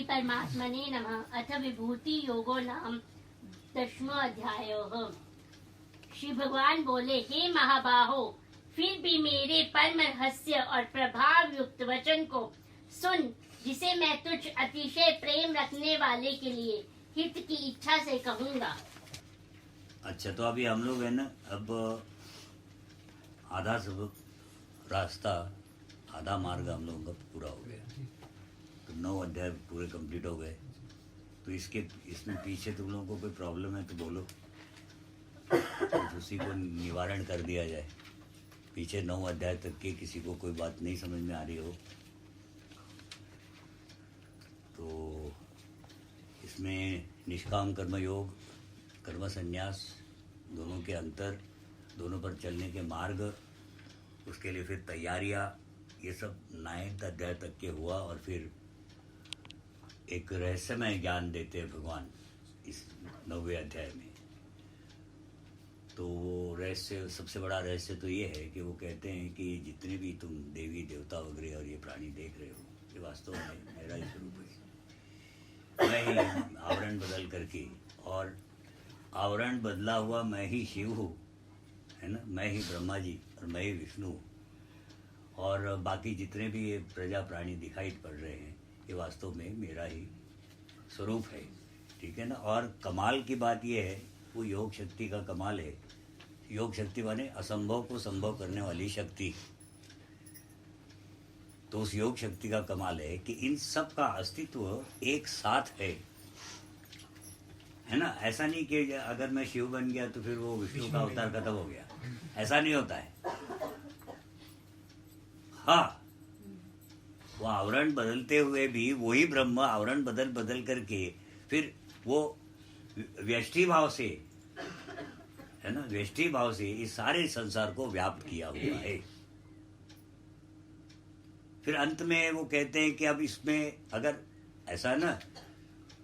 परमात्मने नमः। अथ विभूति योगो नाम 10वां अध्याय। श्री भगवान बोले, हे महाबाहो, फिर भी मेरे परम रहस्य और प्रभाव युक्त वचन को सुन, जिसे मैं तुझ अतिशय प्रेम रखने वाले के लिए हित की इच्छा से कहूँगा। अच्छा, तो अभी हम लोग है ना, अब आधा सब रास्ता, आधा मार्ग हम लोगों का पूरा हो गया। तो 9 अध्याय पूरे कंप्लीट हो गए। तो इसमें पीछे तुम लोगों को कोई प्रॉब्लम है तो बोलो, तो उसी को निवारण कर दिया जाए। पीछे 9 अध्याय तक के किसी को कोई बात नहीं समझ में आ रही हो तो इसमें निष्काम कर्म योग, कर्म संन्यास, दोनों के अंतर, दोनों पर चलने के मार्ग, उसके लिए फिर तैयारियां, ये सब 9 अध्याय तक के हुआ। और फिर एक रहस्यमय ज्ञान देते हैं भगवान इस 9वें अध्याय में। तो वो रहस्य, सबसे बड़ा रहस्य तो ये है कि वो कहते हैं कि जितने भी तुम देवी देवता वगैरह और ये प्राणी देख रहे हो, ये वास्तव में मेरा ही स्वरूप है। मैं ही आवरण बदल करके, और आवरण बदला हुआ मैं ही शिव हूँ, है ना, मैं ही ब्रह्मा जी और मैं ही विष्णु, और बाकी जितने भी ये प्रजा प्राणी दिखाई पड़ रहे हैं ये वास्तव में मेरा ही स्वरूप है। ठीक है ना। और कमाल की बात ये है, वो योग शक्ति का कमाल है। योग शक्ति माने असंभव को संभव करने वाली शक्ति। तो उस योग शक्ति का कमाल है कि इन सब का अस्तित्व एक साथ है ना। ऐसा नहीं कि अगर मैं शिव बन गया तो फिर वो विष्णु का अवतार खत्म हो गया, ऐसा नहीं होता है। हाँ, वो आवरण बदलते हुए भी वही ब्रह्म आवरण बदल बदल करके फिर वो व्यष्टि भाव से, है ना, व्यष्टि भाव से इस सारे संसार को व्याप्त किया हुआ है। फिर अंत में वो कहते हैं कि अब इसमें अगर ऐसा है ना,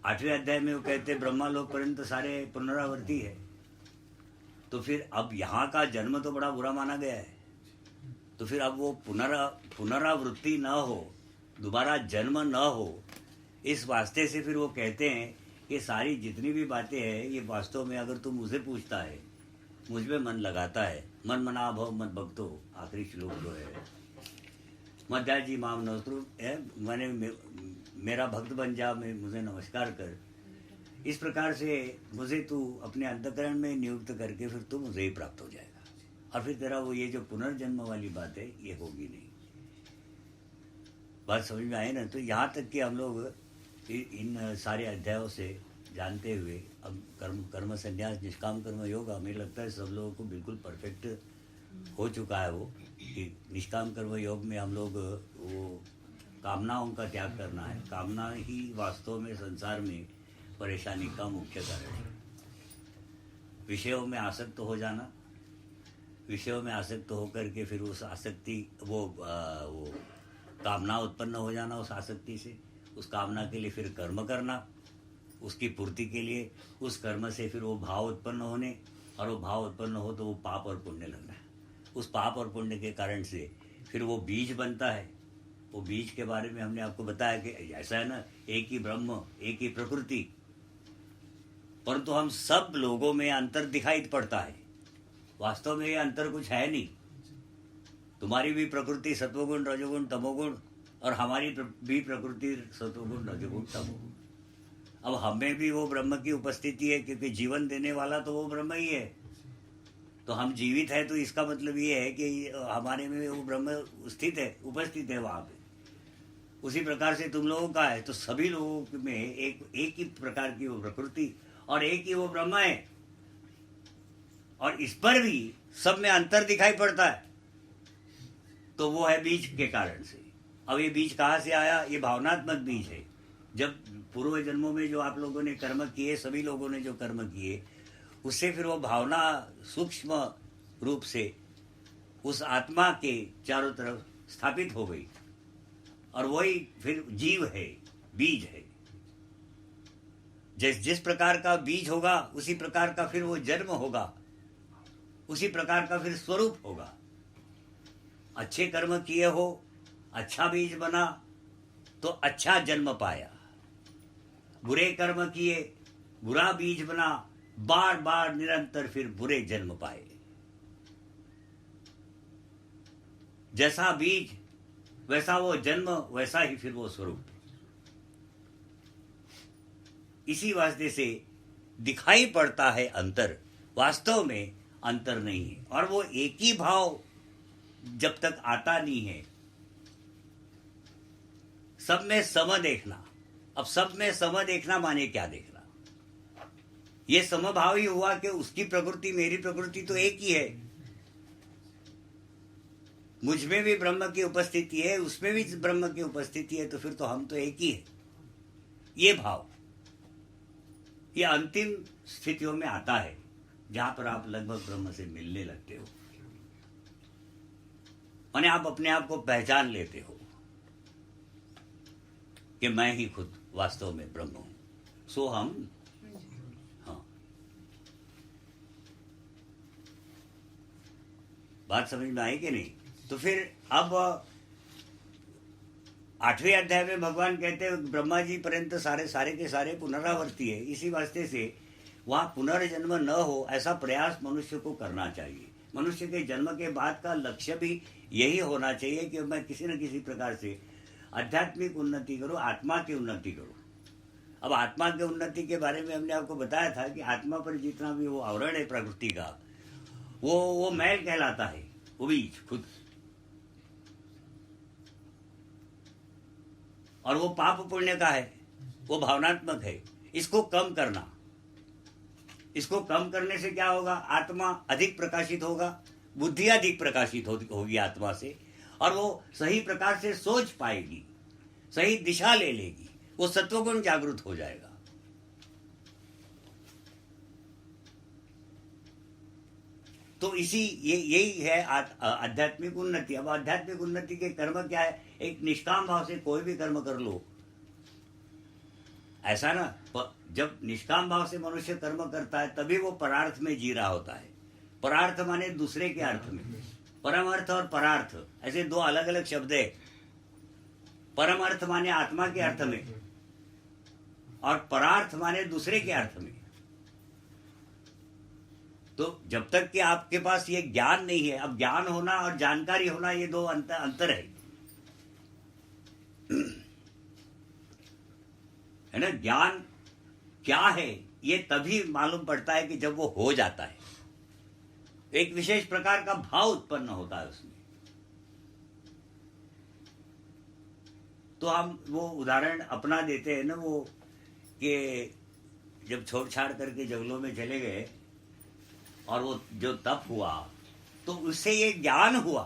8वें अध्याय में वो कहते हैं ब्रह्मा लोक पर्यंत सारे पुनरावृत्ति है। तो फिर अब यहाँ का जन्म तो बड़ा बुरा माना गया है, तो फिर अब वो पुनरावृत्ति न हो, दोबारा जन्म न हो, इस वास्ते से फिर वो कहते हैं कि सारी जितनी भी बातें हैं ये वास्तव में अगर तुम मुझे पूछता है, मुझ में मन लगाता है, मन मना भव मत भक्तो, आखिरी श्लोक जो है, मध्या जी माम नवत्रु है, मैंने मेरा भक्त बन जा, मैं मुझे नमस्कार कर। इस प्रकार से मुझे तू अपने अंतःकरण में नियुक्त करके फिर तू मुझे ही प्राप्त हो जाएगा, और फिर तेरा वो ये जो पुनर्जन्म वाली बात है ये होगी नहीं। बात समझ में आए ना। तो यहाँ तक कि हम लोग इन सारे अध्यायों से जानते हुए अब कर्म संन्यास, निष्काम कर्म योग, हमें लगता है सब लोगों को बिल्कुल परफेक्ट हो चुका है। वो कि निष्काम कर्म योग में हम लोग वो कामनाओं का त्याग करना है। कामना ही वास्तव में संसार में परेशानी का मुख्य कारण है। विषयों में आसक्त हो जाना, विषयों में आसक्त होकर के फिर उस आसक्ति वो कामना उत्पन्न हो जाना, उस आसक्ति से, उस कामना के लिए फिर कर्म करना, उसकी पूर्ति के लिए उस कर्म से फिर वो भाव उत्पन्न होने, और वो भाव उत्पन्न हो तो वो पाप और पुण्य लगना है। उस पाप और पुण्य के कारण से फिर वो बीज बनता है। वो बीज के बारे में हमने आपको बताया कि ऐसा है ना, एक ही ब्रह्म, एक ही प्रकृति, परंतु हम सब लोगों में अंतर दिखाई पड़ता है। वास्तव में ये अंतर कुछ है नहीं। तुम्हारी भी प्रकृति सत्वगुण रजोगुण तमोगुण, और हमारी भी प्रकृति सत्वगुण रजोगुण तमोगुण। अब हमें भी वो ब्रह्म की उपस्थिति है, क्योंकि जीवन देने वाला तो वो ब्रह्म ही है। तो हम जीवित है तो इसका मतलब ये है कि हमारे में वो ब्रह्म स्थित है, उपस्थित है वहाँ पे। उसी प्रकार से तुम लोगों का है, तो सभी लोगों में एक ही प्रकार की वो प्रकृति और एक ही वो ब्रह्म है, और इस पर भी सब में अंतर दिखाई पड़ता है। तो वो है बीज के कारण से। अब ये बीज कहाँ से आया? ये भावनात्मक बीज है। जब पूर्व जन्मों में जो आप लोगों ने कर्म किए, सभी लोगों ने जो कर्म किए, उससे फिर वो भावना सूक्ष्म रूप से उस आत्मा के चारों तरफ स्थापित हो गई, और वही फिर जीव है, बीज है। जिस प्रकार का बीज होगा उसी प्रकार का फिर वो जन्म होगा, उसी प्रकार का फिर स्वरूप होगा। अच्छे कर्म किए हो, अच्छा बीज बना तो अच्छा जन्म पाया। बुरे कर्म किए, बुरा बीज बना, बार बार निरंतर फिर बुरे जन्म पाए। जैसा बीज वैसा वो जन्म, वैसा ही फिर वो स्वरूप। इसी वास्ते से दिखाई पड़ता है अंतर, वास्तव में अंतर नहीं है। और वो एक ही भाव जब तक आता नहीं है, सब में सम देखना। अब सब में सम देखना माने क्या देखना? ये समभाव ही हुआ कि उसकी प्रकृति मेरी प्रकृति तो एक ही है, मुझ में भी ब्रह्म की उपस्थिति है, उसमें भी ब्रह्म की उपस्थिति है, तो फिर तो हम तो एक ही है। ये भाव, ये अंतिम स्थितियों में आता है जहां पर आप लगभग ब्रह्म से मिलने लगते हो, और आप अपने आप को पहचान लेते हो कि मैं ही खुद वास्तव में ब्रह्म हूं। सो हम, हाँ, बात समझ में आई कि नहीं? तो फिर अब 8वें अध्याय में भगवान कहते हैं ब्रह्मा जी पर्यंत सारे के सारे पुनरावर्ती है। इसी वास्ते से वहां पुनर्जन्म न हो ऐसा प्रयास मनुष्य को करना चाहिए। मनुष्य के जन्म के बाद का लक्ष्य भी यही होना चाहिए कि मैं किसी न किसी प्रकार से आध्यात्मिक उन्नति करूं, आत्मा की उन्नति करूं। अब आत्मा की उन्नति के बारे में हमने आपको बताया था कि आत्मा पर जितना भी वो आवरण है प्रकृति का, वो मैल कहलाता है, वो बीज खुद। और वो पाप पुण्य का है, वो भावनात्मक है। इसको कम करना, इसको कम करने से क्या होगा? आत्मा अधिक प्रकाशित होगा, बुद्धि अधिक प्रकाशित होगी आत्मा से, और वो सही प्रकार से सोच पाएगी, सही दिशा ले लेगी, वो सत्वगुण जागृत हो जाएगा। तो यही है आध्यात्मिक उन्नति। अब आध्यात्मिक उन्नति के कर्म क्या है? एक निष्काम भाव से कोई भी कर्म कर लो, ऐसा ना। जब निष्काम भाव से मनुष्य कर्म करता है तभी वो परार्थ में जी रहा होता है। परार्थ माने दूसरे के अर्थ में। परम अर्थ और परार्थ ऐसे दो अलग अलग शब्द है। परम अर्थ माने आत्मा के अर्थ में, और परार्थ माने दूसरे के अर्थ में। तो जब तक कि आपके पास ये ज्ञान नहीं है, अब ज्ञान होना और जानकारी होना ये दो अंतर है ना। ज्ञान क्या है ये तभी मालूम पड़ता है कि जब वो हो जाता है, एक विशेष प्रकार का भाव उत्पन्न होता है उसमें। तो हम वो उदाहरण अपना देते हैं ना, वो कि जब छोड़ छाड़ करके जंगलों में चले गए और वो जो तप हुआ, तो उससे ये ज्ञान हुआ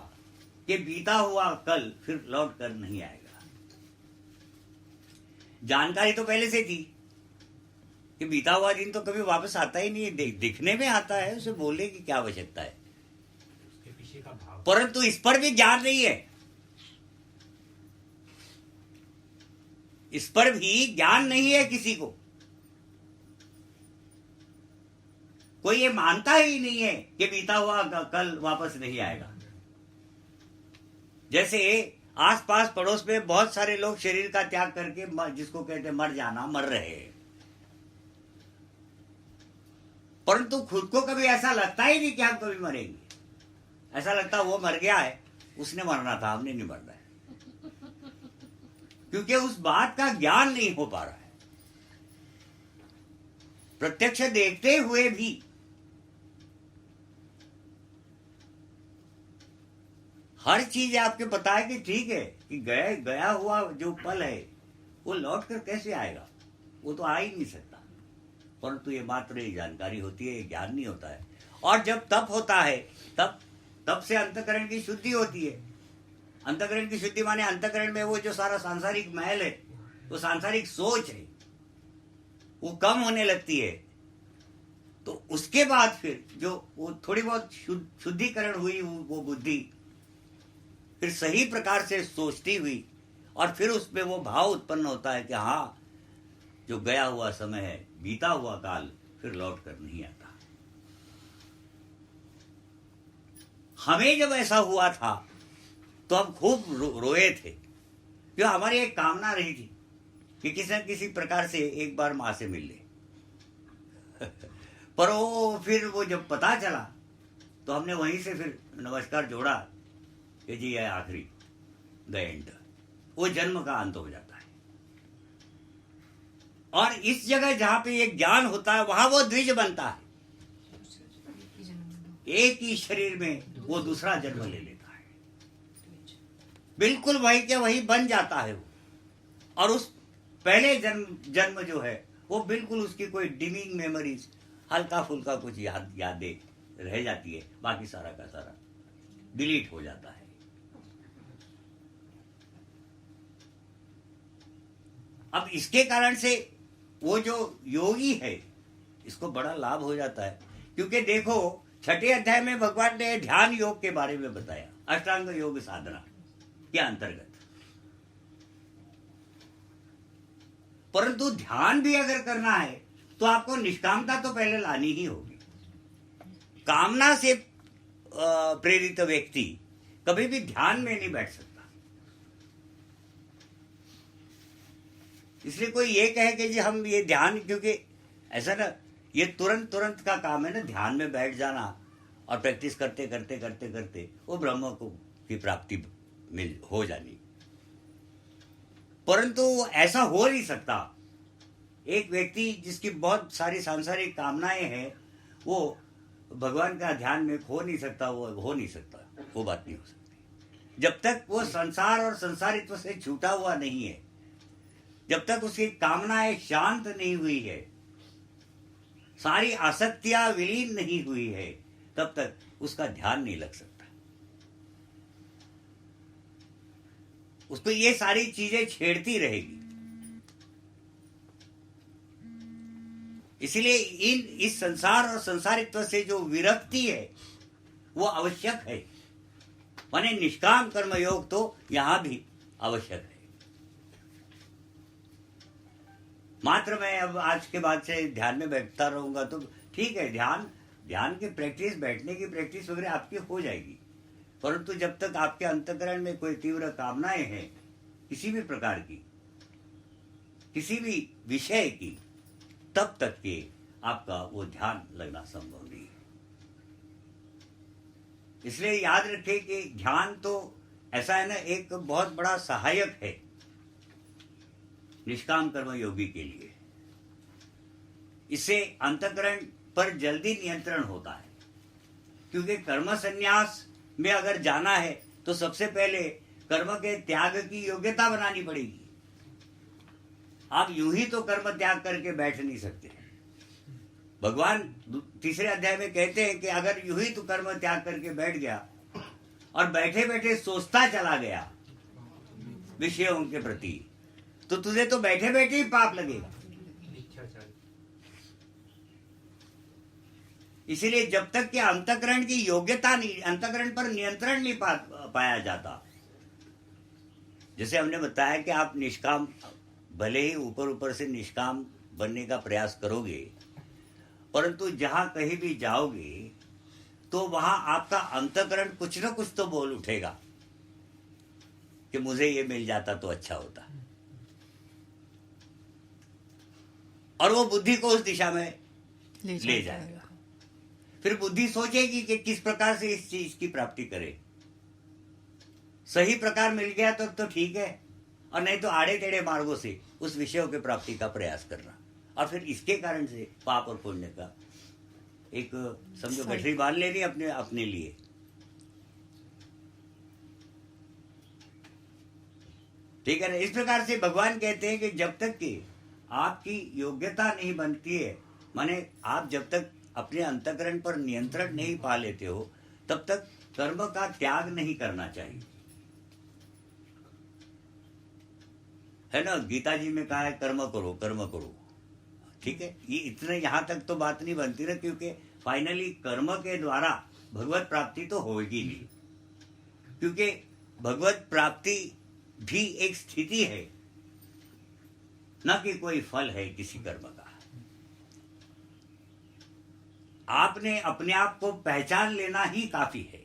कि बीता हुआ कल फिर लौट कर नहीं आएगा। जानकारी तो पहले से थी कि बीता हुआ दिन तो कभी वापस आता ही नहीं है, दिखने में आता है, उसे बोलने की क्या आवश्यकता है। उसके पीछे का भाव, परंतु इस पर भी ज्ञान नहीं है, इस पर भी ज्ञान नहीं है किसी को। कोई ये मानता ही नहीं है कि बीता हुआ कल वापस नहीं आएगा। जैसे आसपास पड़ोस में बहुत सारे लोग शरीर का त्याग करके, जिसको कहते हैं मर जाना, मर रहे हैं, परंतु खुद को कभी ऐसा लगता ही नहीं कि हम कभी मरेंगे। ऐसा लगता वो मर गया है, उसने मरना था, हमने नहीं मरना है, क्योंकि उस बात का ज्ञान नहीं हो पा रहा है। प्रत्यक्ष देखते हुए भी हर चीज आपके पता है कि ठीक है कि गया हुआ जो पल है वो लौट कर कैसे आएगा, वो तो आ ही नहीं सकता। परंतु ये मात्र एक जानकारी होती है, ये ज्ञान नहीं होता है। और जब तप होता है तब से अंतःकरण की शुद्धि होती है। अंतःकरण की शुद्धि माने अंतःकरण में वो जो सारा सांसारिक महल है वो सांसारिक सोच है, वो कम होने लगती है। तो उसके बाद फिर जो वो थोड़ी बहुत शुद्धिकरण हुई वो बुद्धि फिर सही प्रकार से सोचती हुई, और फिर उसमें वो भाव उत्पन्न होता है कि हाँ, जो गया हुआ समय है, बीता हुआ काल फिर लौट कर नहीं आता। हमें जब ऐसा हुआ था तो हम खूब रोए थे, जो हमारी एक कामना रही थी कि किसी न किसी प्रकार से एक बार माँ से मिल ले। पर वो फिर वो जब पता चला तो हमने वहीं से फिर नमस्कार जोड़ा कि जी यह आखिरी द एंड, वो जन्म का अंत हो जाता है। और इस जगह जहां पे एक ज्ञान होता है वहां वो द्विज बनता है, एक ही शरीर में वो दूसरा जन्म ले लेता है, बिल्कुल वही के वही बन जाता है वो। और उस पहले जन्म जो है वो बिल्कुल उसकी कोई डिमिंग मेमोरीज, हल्का फुल्का कुछ यादें रह जाती है, बाकी सारा का सारा डिलीट हो जाता है। अब इसके कारण से वो जो योगी है इसको बड़ा लाभ हो जाता है, क्योंकि देखो 6ठे अध्याय में भगवान ने ध्यान योग के बारे में बताया, अष्टांग योग साधना के अंतर्गत। परंतु ध्यान भी अगर करना है तो आपको निष्कामता तो पहले लानी ही होगी। कामना से प्रेरित व्यक्ति कभी भी ध्यान में नहीं बैठ सकता। इसलिए कोई ये कहे कि जी हम ये ध्यान, क्योंकि ऐसा ना, ये तुरंत का काम है ना, ध्यान में बैठ जाना और प्रैक्टिस करते करते करते करते वो ब्रह्म को की प्राप्ति हो जानी। परंतु ऐसा हो नहीं सकता। एक व्यक्ति जिसकी बहुत सारी सांसारिक कामनाएं हैं वो भगवान का ध्यान में खो नहीं सकता, वो हो नहीं सकता, वो बात नहीं हो सकती जब तक वो संसार और संसारित्व से छूटा हुआ नहीं है, जब तक उसकी कामनाएं शांत नहीं हुई है, सारी आसक्तियां विलीन नहीं हुई है, तब तक उसका ध्यान नहीं लग सकता। उसको ये सारी चीजें छेड़ती रहेगी। इसलिए इस संसार और संसारित्व से जो विरक्ति है वो आवश्यक है, माने निष्काम कर्म योग तो यहां भी आवश्यक है। मात्र मैं अब आज के बाद से ध्यान में बैठता रहूंगा तो ठीक है, ध्यान की प्रैक्टिस, बैठने की प्रैक्टिस वगैरह आपकी हो जाएगी, परंतु जब तक आपके अंतःकरण में कोई तीव्र कामनाएं हैं किसी भी प्रकार की, किसी भी विषय की, तब तक के आपका वो ध्यान लगना संभव नहीं है। इसलिए याद रखें कि ध्यान तो ऐसा है ना, एक बहुत बड़ा सहायक है निष्काम कर्म योगी के लिए। इससे अंतःकरण पर जल्दी नियंत्रण होता है, क्योंकि कर्म संन्यास में अगर जाना है तो सबसे पहले कर्म के त्याग की योग्यता बनानी पड़ेगी। आप यूं ही तो कर्म त्याग करके बैठ नहीं सकते। भगवान 3 अध्याय में कहते हैं कि अगर यूं ही तो कर्म त्याग करके बैठ गया और बैठे बैठे सोचता चला गया विषयों के प्रति, तो तुझे तो बैठे बैठे ही पाप लगेगा। इसीलिए जब तक कि अंतःकरण की योग्यता नहीं, अंतःकरण पर नियंत्रण नहीं पाया जाता, जैसे हमने बताया कि आप निष्काम, भले ही ऊपर ऊपर से निष्काम बनने का प्रयास करोगे, परंतु जहां कहीं भी जाओगे तो वहां आपका अंतःकरण कुछ न कुछ तो बोल उठेगा कि मुझे ये मिल जाता तो अच्छा होता, और वो बुद्धि को उस दिशा में ले जाएगा। फिर बुद्धि सोचेगी कि किस प्रकार से इस चीज की प्राप्ति करे। सही प्रकार मिल गया तो ठीक है, और नहीं तो आड़े टेढ़े मार्गों से उस विषयों की प्राप्ति का प्रयास करना, और फिर इसके कारण से पाप और पुण्य का एक समझो गठरी बांध लेनी अपने लिए। ठीक है ना। इस प्रकार से भगवान कहते हैं कि जब तक कि आपकी योग्यता नहीं बनती है, माने आप जब तक अपने अंतःकरण पर नियंत्रण नहीं पा लेते हो, तब तक कर्म का त्याग नहीं करना चाहिए, है ना, गीता जी में कहा है कर्म करो कर्म करो, ठीक है। ये इतने यहाँ तक तो बात नहीं बनती ना, क्योंकि फाइनली कर्म के द्वारा भगवत प्राप्ति तो होगी नहीं, क्योंकि भगवत प्राप्ति भी एक स्थिति है, न कि कोई फल है किसी कर्म का। आपने अपने आप को पहचान लेना ही काफी है।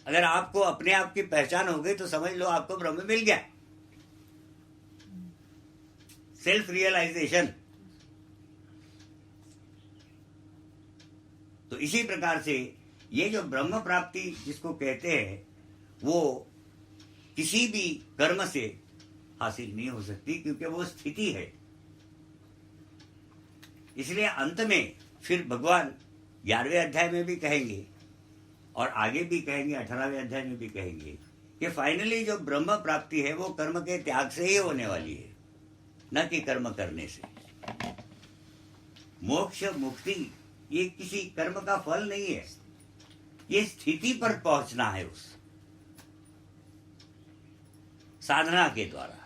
अगर आपको अपने आप की पहचान हो गई तो समझ लो आपको ब्रह्म मिल गया, सेल्फ रियलाइजेशन। तो इसी प्रकार से ये जो ब्रह्म प्राप्ति जिसको कहते हैं वो किसी भी कर्म से हासिल नहीं हो सकती, क्योंकि वो स्थिति है। इसलिए अंत में फिर भगवान 11वें अध्याय में भी कहेंगे और आगे भी कहेंगे, 18वें अध्याय में भी कहेंगे कि फाइनली जो ब्रह्म प्राप्ति है वो कर्म के त्याग से ही होने वाली है, न कि कर्म करने से। मोक्ष मुक्ति ये किसी कर्म का फल नहीं है, ये स्थिति पर पहुंचना है उस साधना के द्वारा।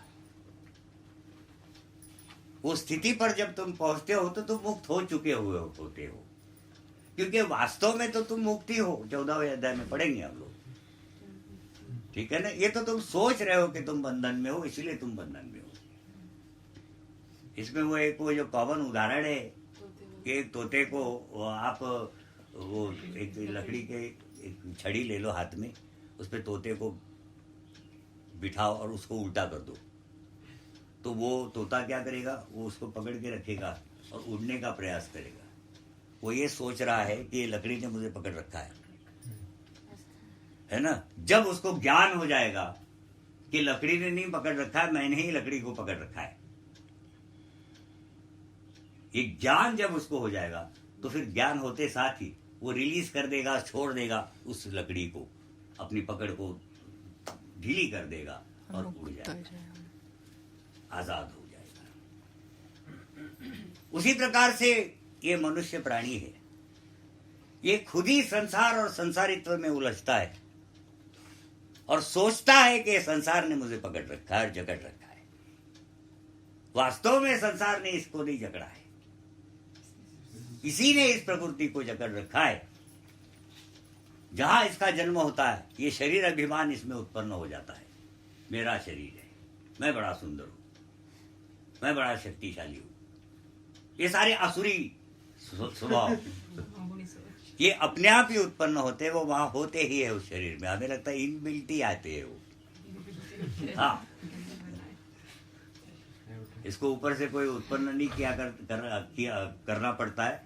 वो स्थिति पर जब तुम पहुंचते हो तो तुम मुक्त हो चुके हुए होते हो, क्योंकि वास्तव में तो तुम मुक्ति हो। 14वें अध्याय में पढ़ेंगे हम लोग, ठीक है ना। ये तो तुम सोच रहे हो कि तुम बंधन में हो, इसलिए तुम बंधन में हो। इसमें वो जो कॉमन उदाहरण है कि एक तोते को आप वो एक लकड़ी के एक छड़ी ले लो हाथ में, उस पर तोते को बिठाओ और उसको उल्टा कर दो, तो वो तोता क्या करेगा, वो उसको पकड़ के रखेगा और उड़ने का प्रयास करेगा। वो ये सोच रहा है कि ये लकड़ी ने मुझे पकड़ रखा है ना। जब उसको ज्ञान हो जाएगा कि लकड़ी ने नहीं पकड़ रखा है, मैंने ही लकड़ी को पकड़ रखा है, ये ज्ञान जब उसको हो जाएगा तो फिर ज्ञान होते साथ ही वो रिलीज कर देगा, छोड़ देगा उस लकड़ी को, अपनी पकड़ को ढीली कर देगा और उड़ जाएगा, आजाद हो जाएगा। उसी प्रकार से ये मनुष्य प्राणी है, ये खुद ही संसार और संसारित्व में उलझता है और सोचता है कि संसार ने मुझे पकड़ रखा है और जकड़ रखा है। वास्तव में संसार ने इसको नहीं जकड़ा है, इसी ने इस प्रकृति को जकड़ रखा है। जहां इसका जन्म होता है ये शरीर अभिमान इसमें उत्पन्न हो जाता है, मेरा शरीर है, मैं बड़ा सुंदर हूं, मैं बड़ा शक्तिशाली हूं। ये सारे आसुरी स्वभाव ये अपने आप ही उत्पन्न होते हैं, वो वहां होते ही है उस शरीर में। हमें लगता है इनबिल्ट ही आते हैं वो। हाँ, इसको ऊपर से कोई उत्पन्न नहीं करना पड़ता है,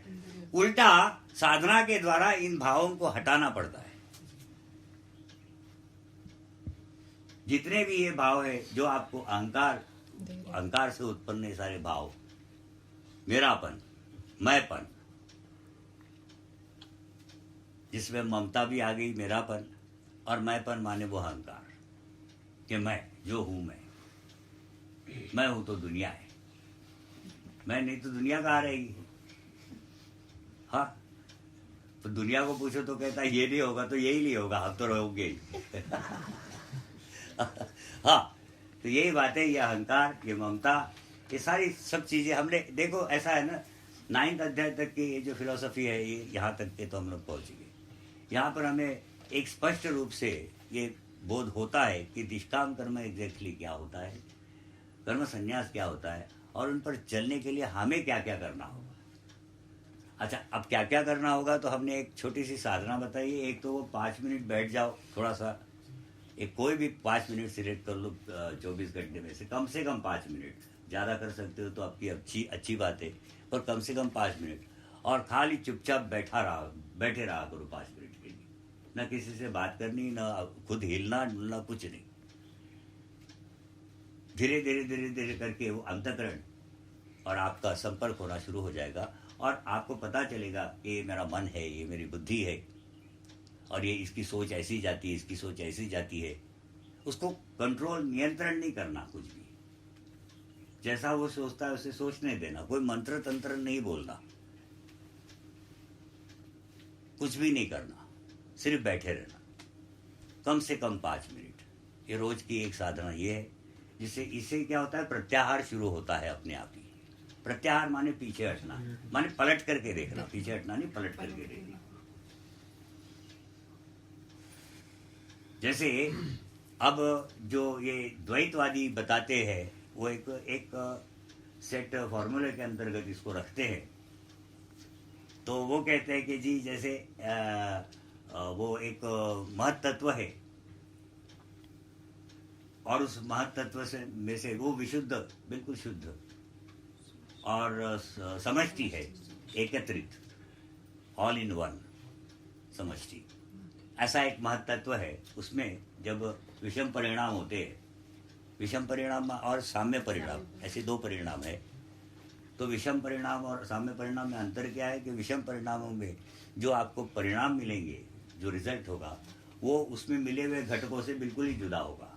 उल्टा साधना के द्वारा इन भावों को हटाना पड़ता है। जितने भी ये भाव है जो आपको अहंकार से उत्पन्न है, सारे भाव, मेरापन, मैंपन, जिसमें ममता भी आ गई, मेरापन और मैंपन माने वो अहंकार कि मैं जो हूं, मैं हूं तो दुनिया है, मैं नहीं तो दुनिया कहाँ रहेगी। हाँ, तो दुनिया को पूछो तो कहता है ये नहीं होगा तो यही नहीं होगा, हम तो रहोगे ही। हाँ, तो यही बात है, ये अहंकार, ये ममता, ये सारी सब चीजें हमने देखो, ऐसा है ना, 9th अध्याय तक की ये जो फिलोसफी है ये यहाँ तक के तो हम लोग पहुंच गए। यहाँ पर हमें एक स्पष्ट रूप से ये बोध होता है कि निष्काम कर्म एग्जैक्टली क्या होता है, कर्म संन्यास क्या होता है, और उन पर चलने के लिए हमें क्या क्या करना होगा। अच्छा, अब क्या क्या करना होगा तो हमने एक छोटी सी साधना बताई है। एक तो वो 5 मिनट बैठ जाओ, थोड़ा सा, एक कोई भी 5 मिनट सिलेक्ट कर लो 24 घंटे में से कम 5 मिनट। ज़्यादा कर सकते हो तो आपकी अच्छी बात है, पर कम से कम 5 मिनट, और खाली चुपचाप बैठे रहा करो 5 मिनट के लिए। ना किसी से बात करनी, ना खुद हिलना डुलना, कुछ नहीं। धीरे धीरे धीरे धीरे करके वो अंतःकरण और आपका संपर्क होना शुरू हो जाएगा, और आपको पता चलेगा कि ये मेरा मन है, ये मेरी बुद्धि है, और ये इसकी सोच ऐसी जाती है, इसकी सोच ऐसी जाती है। उसको कंट्रोल, नियंत्रण नहीं करना, कुछ भी जैसा वो सोचता है उसे सोचने देना। कोई मंत्र तंत्र नहीं बोलना, कुछ भी नहीं करना, सिर्फ बैठे रहना कम से कम 5 मिनट। ये रोज की एक साधना ये है जिससे इससे क्या होता है, प्रत्याहार शुरू होता है अपने आप ही। प्रत्याहार माने पीछे हटना, माने पलट करके देखना, पीछे हटना नहीं, पलट करके देखना। जैसे अब जो ये द्वैतवादी बताते हैं वो एक सेट फॉर्मूले के अंतर्गत इसको रखते हैं। तो वो कहते हैं कि जी जैसे वो एक महत्तत्व है और उस महत्तत्व से में से वो विशुद्ध, बिल्कुल शुद्ध और समष्टि है, एकत्रित, ऑल इन वन समष्टि। ऐसा एक महत्तत्व है। उसमें जब विषम परिणाम होते हैं, विषम परिणाम और साम्य परिणाम, ऐसे दो परिणाम है। तो विषम परिणाम और साम्य परिणाम में अंतर क्या है कि विषम परिणामों में जो आपको परिणाम मिलेंगे, जो रिजल्ट होगा, वो उसमें मिले हुए घटकों से बिल्कुल ही जुदा होगा।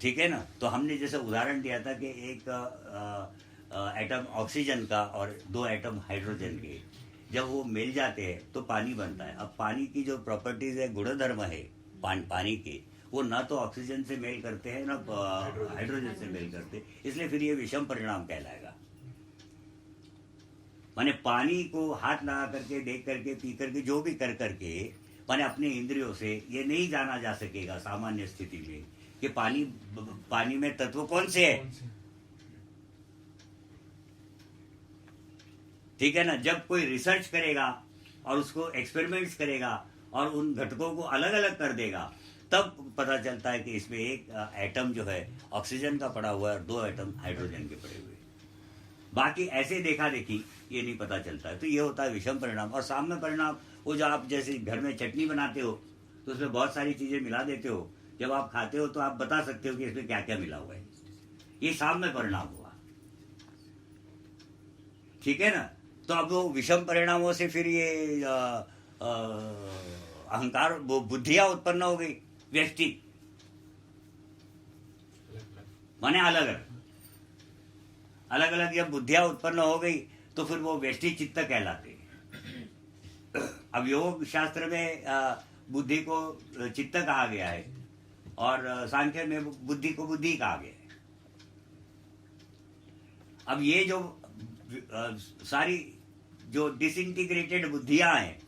ठीक है ना। तो हमने जैसे उदाहरण दिया था कि एक एटम ऑक्सीजन का और दो एटम हाइड्रोजन के जब वो मिल जाते हैं तो पानी बनता है। अब पानी की जो प्रॉपर्टीज है, गुणधर्म है पानी के, वो ना तो ऑक्सीजन से मेल करते हैं ना हाइड्रोजन से मेल करते, इसलिए फिर ये विषम परिणाम कहलाएगा। माने पानी को हाथ लगा करके, देख करके, पी करके, जो भी कर करके, माने अपने इंद्रियों से ये नहीं जाना जा सकेगा सामान्य स्थिति में कि पानी में तत्व कौन से है। ठीक है ना। जब कोई रिसर्च करेगा और उसको एक्सपेरिमेंट्स करेगा और उन घटकों को अलग अलग कर देगा, तब पता चलता है कि इसमें एक एटम जो है ऑक्सीजन का पड़ा हुआ है और दो एटम हाइड्रोजन के पड़े हुए। बाकी ऐसे देखा देखी ये नहीं पता चलता है। तो ये होता है विषम परिणाम। और साम्य परिणाम वो जो आप जैसे घर में चटनी बनाते हो तो उसमें बहुत सारी चीजें मिला देते हो, जब आप खाते हो तो आप बता सकते हो कि इसमें क्या क्या मिला हुआ है। ये साम्य परिणाम हुआ। ठीक है ना। तो अब वो विषम परिणामों से फिर ये अहंकार, वो बुद्धियां उत्पन्न हो गई, व्यष्टि माने अलग अलग जब बुद्धियां उत्पन्न हो गई तो फिर वो व्यष्टि चित्त कहलाते हैं। अब योग शास्त्र में बुद्धि को चित्त कहा गया है और सांख्य में बुद्धि को बुद्धि कहा गया है। अब ये जो सारी जो डिसइंटीग्रेटेड बुद्धियां हैं,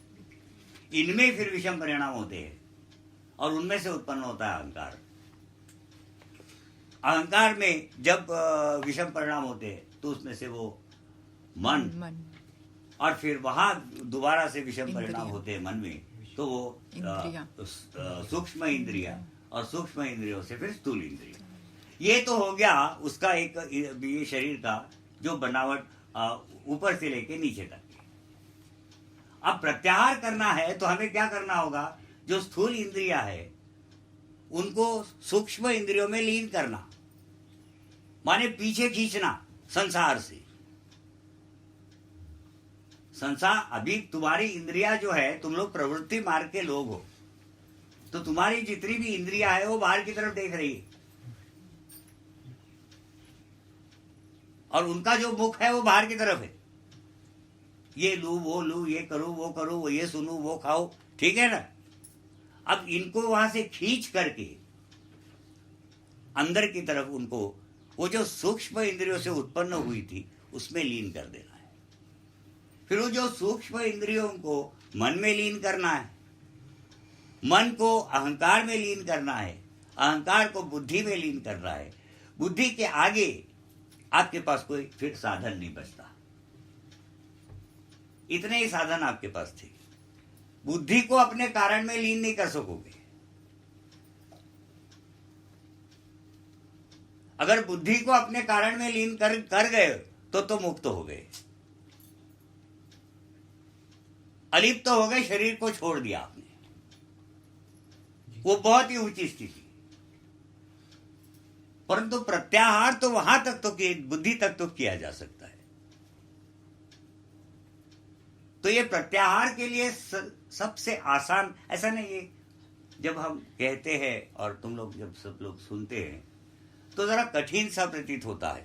इनमें फिर विषम परिणाम होते हैं और उनमें से उत्पन्न होता है अहंकार। अहंकार में जब विषम परिणाम होते हैं तो उसमें से वो मन और फिर वहां दोबारा से विषम परिणाम होते हैं मन में, तो वो सूक्ष्म इंद्रिया और सूक्ष्म इंद्रियों से फिर स्थूल इंद्रिया। ये तो हो गया उसका एक ये शरीर का जो बनावट ऊपर से लेके नीचे तक। अब प्रत्याहार करना है तो हमें क्या करना होगा, जो स्थूल इंद्रिया है उनको सूक्ष्म इंद्रियों में लीन करना, माने पीछे खींचना संसार से। संसार अभी तुम्हारी इंद्रिया जो है, तुम लोग प्रवृत्ति मार्ग के लोग हो, तो तुम्हारी जितनी भी इंद्रिया है वो बाहर की तरफ देख रही है और उनका जो मुख है वो बाहर की तरफ है। ये लू वो लू, ये करूं वो करूं, वो ये सुनूं वो खाओ, ठीक है ना। अब इनको वहां से खींच करके अंदर की तरफ उनको वो जो सूक्ष्म इंद्रियों से उत्पन्न हुई थी उसमें लीन कर देना है। फिर वो जो सूक्ष्म इंद्रियों को मन में लीन करना है, मन को अहंकार में लीन करना है, अहंकार को बुद्धि में लीन करना है। बुद्धि के आगे आपके पास कोई फिर साधन नहीं बचता। इतने ही साधन आपके पास थे। बुद्धि को अपने कारण में लीन नहीं कर सकोगे। अगर बुद्धि को अपने कारण में लीन कर गए तो मुक्त हो गए, अलिप्त तो हो गए, शरीर को छोड़ दिया आपने। वो बहुत ही ऊंची स्थिति। परंतु प्रत्याहार तो वहां तक तो बुद्धि तक तो किया जा सकता है। तो ये प्रत्याहार के लिए सबसे आसान, ऐसा नहीं है जब हम कहते हैं और तुम लोग जब सब लोग सुनते हैं तो जरा कठिन सा प्रतीत होता है,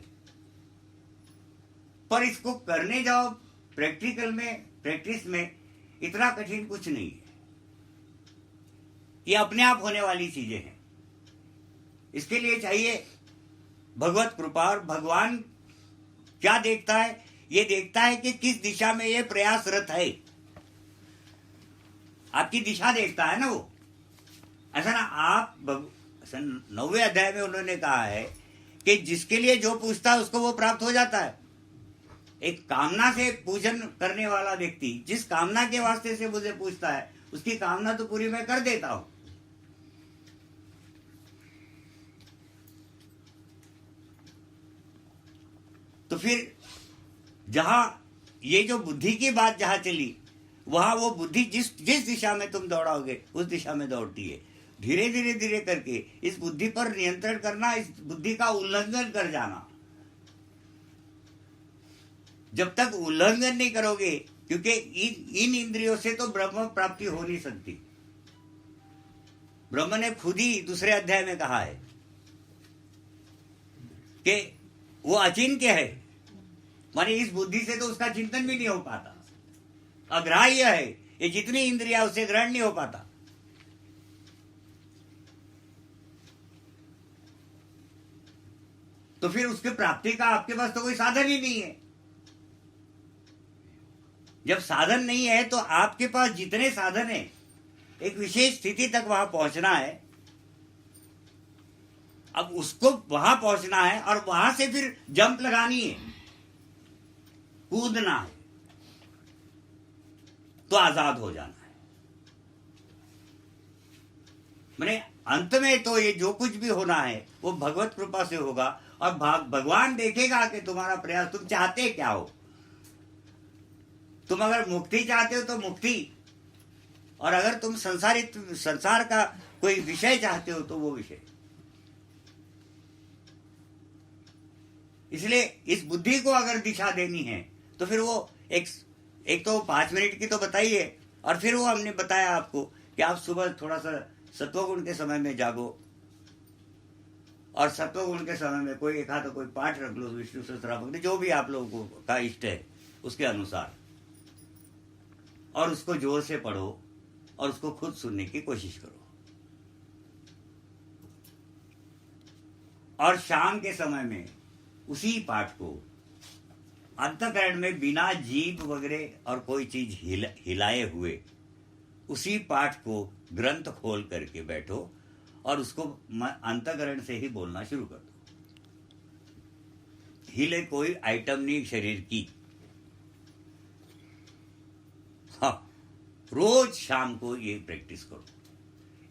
पर इसको करने जाओ प्रैक्टिस में इतना कठिन कुछ नहीं है। ये अपने आप होने वाली चीजें हैं। इसके लिए चाहिए भगवत कृपा। और भगवान क्या देखता है? ये देखता है कि किस दिशा में ये प्रयासरत है। आपकी दिशा देखता है ना वो। ऐसा ना आप 9वें अध्याय में उन्होंने कहा है कि जिसके लिए जो पूछता है उसको वो प्राप्त हो जाता है। एक कामना से पूजन करने वाला व्यक्ति जिस कामना के वास्ते से मुझे पूछता है उसकी कामना तो पूरी मैं कर देता हूं। तो फिर जहां ये जो बुद्धि की बात जहां चली वहां वो बुद्धि जिस जिस दिशा में तुम दौड़ाओगे उस दिशा में दौड़ती है। धीरे धीरे धीरे करके इस बुद्धि पर नियंत्रण करना, इस बुद्धि का उल्लंघन कर जाना। जब तक उल्लंघन नहीं करोगे, क्योंकि इन इंद्रियों से तो ब्रह्म प्राप्ति हो नहीं सकती। ब्रह्म ने खुद ही दूसरे अध्याय में कहा है कि वो अचिंत्य है, माने इस बुद्धि से तो उसका चिंतन भी नहीं हो पाता, अग्राह्य है। ये जितनी इंद्रिया उससे ग्रहण नहीं हो पाता। तो फिर उसके प्राप्ति का आपके पास तो कोई साधन ही नहीं है। जब साधन नहीं है तो आपके पास जितने साधन है, एक विशेष स्थिति तक वहां पहुंचना है। अब उसको वहां पहुंचना है और वहां से फिर जंप लगानी है, कूदना है, तो आजाद हो जाना है। मैंने अंत में तो ये जो कुछ भी होना है वो भगवत कृपा से होगा। और भगवान देखेगा कि तुम्हारा प्रयास, तुम चाहते क्या हो। तुम अगर मुक्ति चाहते हो तो मुक्ति, और अगर तुम संसार का कोई विषय चाहते हो तो वो विषय। इसलिए इस बुद्धि को अगर दिशा देनी है तो फिर वो एक तो 5 मिनट की तो बताइए, और फिर वो हमने बताया आपको कि आप सुबह थोड़ा सा सत्वगुण के समय में जागो, और सत्वगुण के समय में कोई एक आध कोई पाठ रख लो, विष्णु सहस्त्रनाम, जो भी आप लोगों का इष्ट है उसके अनुसार, और उसको जोर से पढ़ो और उसको खुद सुनने की कोशिश करो। और शाम के समय में उसी पाठ को अंतःकरण में बिना जीभ वगैरह और कोई चीज हिलाए हुए उसी पाठ को ग्रंथ खोल करके बैठो और उसको अंतःकरण से ही बोलना शुरू कर दो। हिले कोई आइटम नहीं शरीर की। हाँ, रोज शाम को ये प्रैक्टिस करो।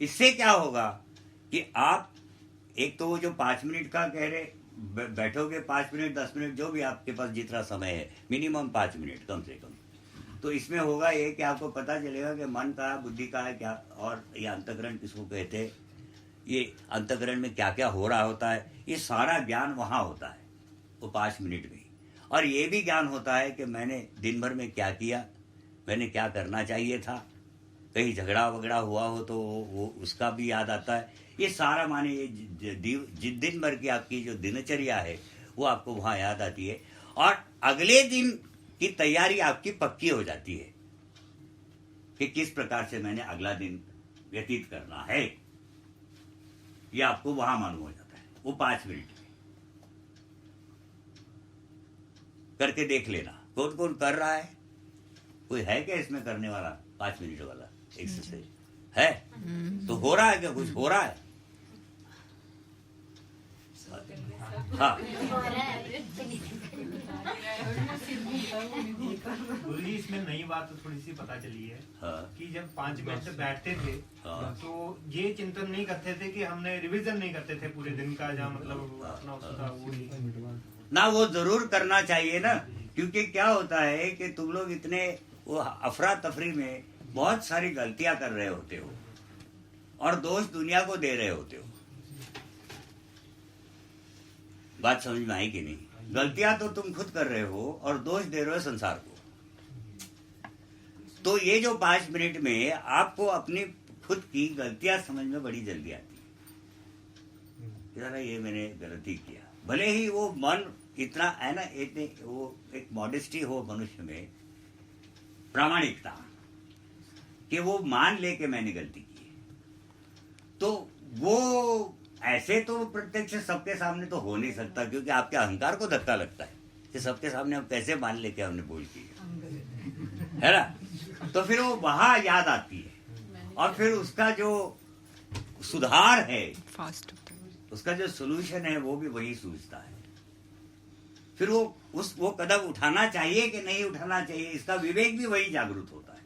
इससे क्या होगा कि आप एक तो वो जो 5 मिनट का कह रहे बैठोगे, 5 मिनट 10 मिनट जो भी आपके पास जितना समय है, मिनिमम 5 मिनट कम से कम, तो इसमें होगा ये कि आपको पता चलेगा कि मन का बुद्धि का है क्या, और ये अंतःकरण किसको कहते हैं, ये अंतःकरण में क्या क्या हो रहा होता है, ये सारा ज्ञान वहां होता है वो 5 मिनट में। और ये भी ज्ञान होता है कि मैंने दिन भर में क्या किया, मैंने क्या करना चाहिए था, कहीं झगड़ा वगड़ा हुआ हो तो वो उसका भी याद आता है। ये सारा माने ये दिन भर की आपकी जो दिनचर्या है वो आपको वहां याद आती है, और अगले दिन की तैयारी आपकी पक्की हो जाती है कि किस प्रकार से मैंने अगला दिन व्यतीत करना है। ये आपको वहां मालूम हो जाता है वो 5 मिनट में। करके देख लेना कौन कौन कर रहा है, कोई है क्या इसमें करने वाला 5 मिनट वाला एक्सरसाइज है? तो हो रहा है क्या, कुछ हो रहा है? हाँ, गुरुजी इसमें नई बात तो थोड़ी सी पता चली है। हाँ। कि जब 5 मिनट से बैठते थे हाँ। तो ये चिंतन नहीं करते थे कि हमने रिवीजन नहीं करते थे पूरे दिन का, जहाँ मतलब अपना उसका वो नहीं ना वो जरूर करना चाहिए ना, क्योंकि क्या होता है कि तुम लोग इतने वो अफरा तफरी में बहुत सारी गलतियां कर रहे होते हो और दोष दुनिया को दे रहे होते हो। बात समझ में आई कि नहीं? गलतियां तो तुम खुद कर रहे हो और दोष दे रहे हो संसार को। तो ये जो 5 मिनट में आपको अपनी खुद की गलतियां समझ में बड़ी जल्दी आती है। ये मैंने गलती किया, भले ही वो मन इतना है ना, इतने वो एक मॉडेस्टी हो मनुष्य में, प्रामाणिकता, कि वो मान ले कि मैंने गलती की, तो वो ऐसे तो प्रत्यक्ष सबके सामने तो हो नहीं सकता, क्योंकि आपके अहंकार को धक्का लगता है कि सबके सामने हम कैसे मान ले कि हमने भूल की है ना। तो फिर वो वहां याद आती है, और फिर उसका जो सुधार है, फास्ट उसका जो सोल्यूशन है, वो भी वही सूझता है। फिर वो कदम उठाना चाहिए कि नहीं उठाना चाहिए, इसका विवेक भी वही जागरूक होता है।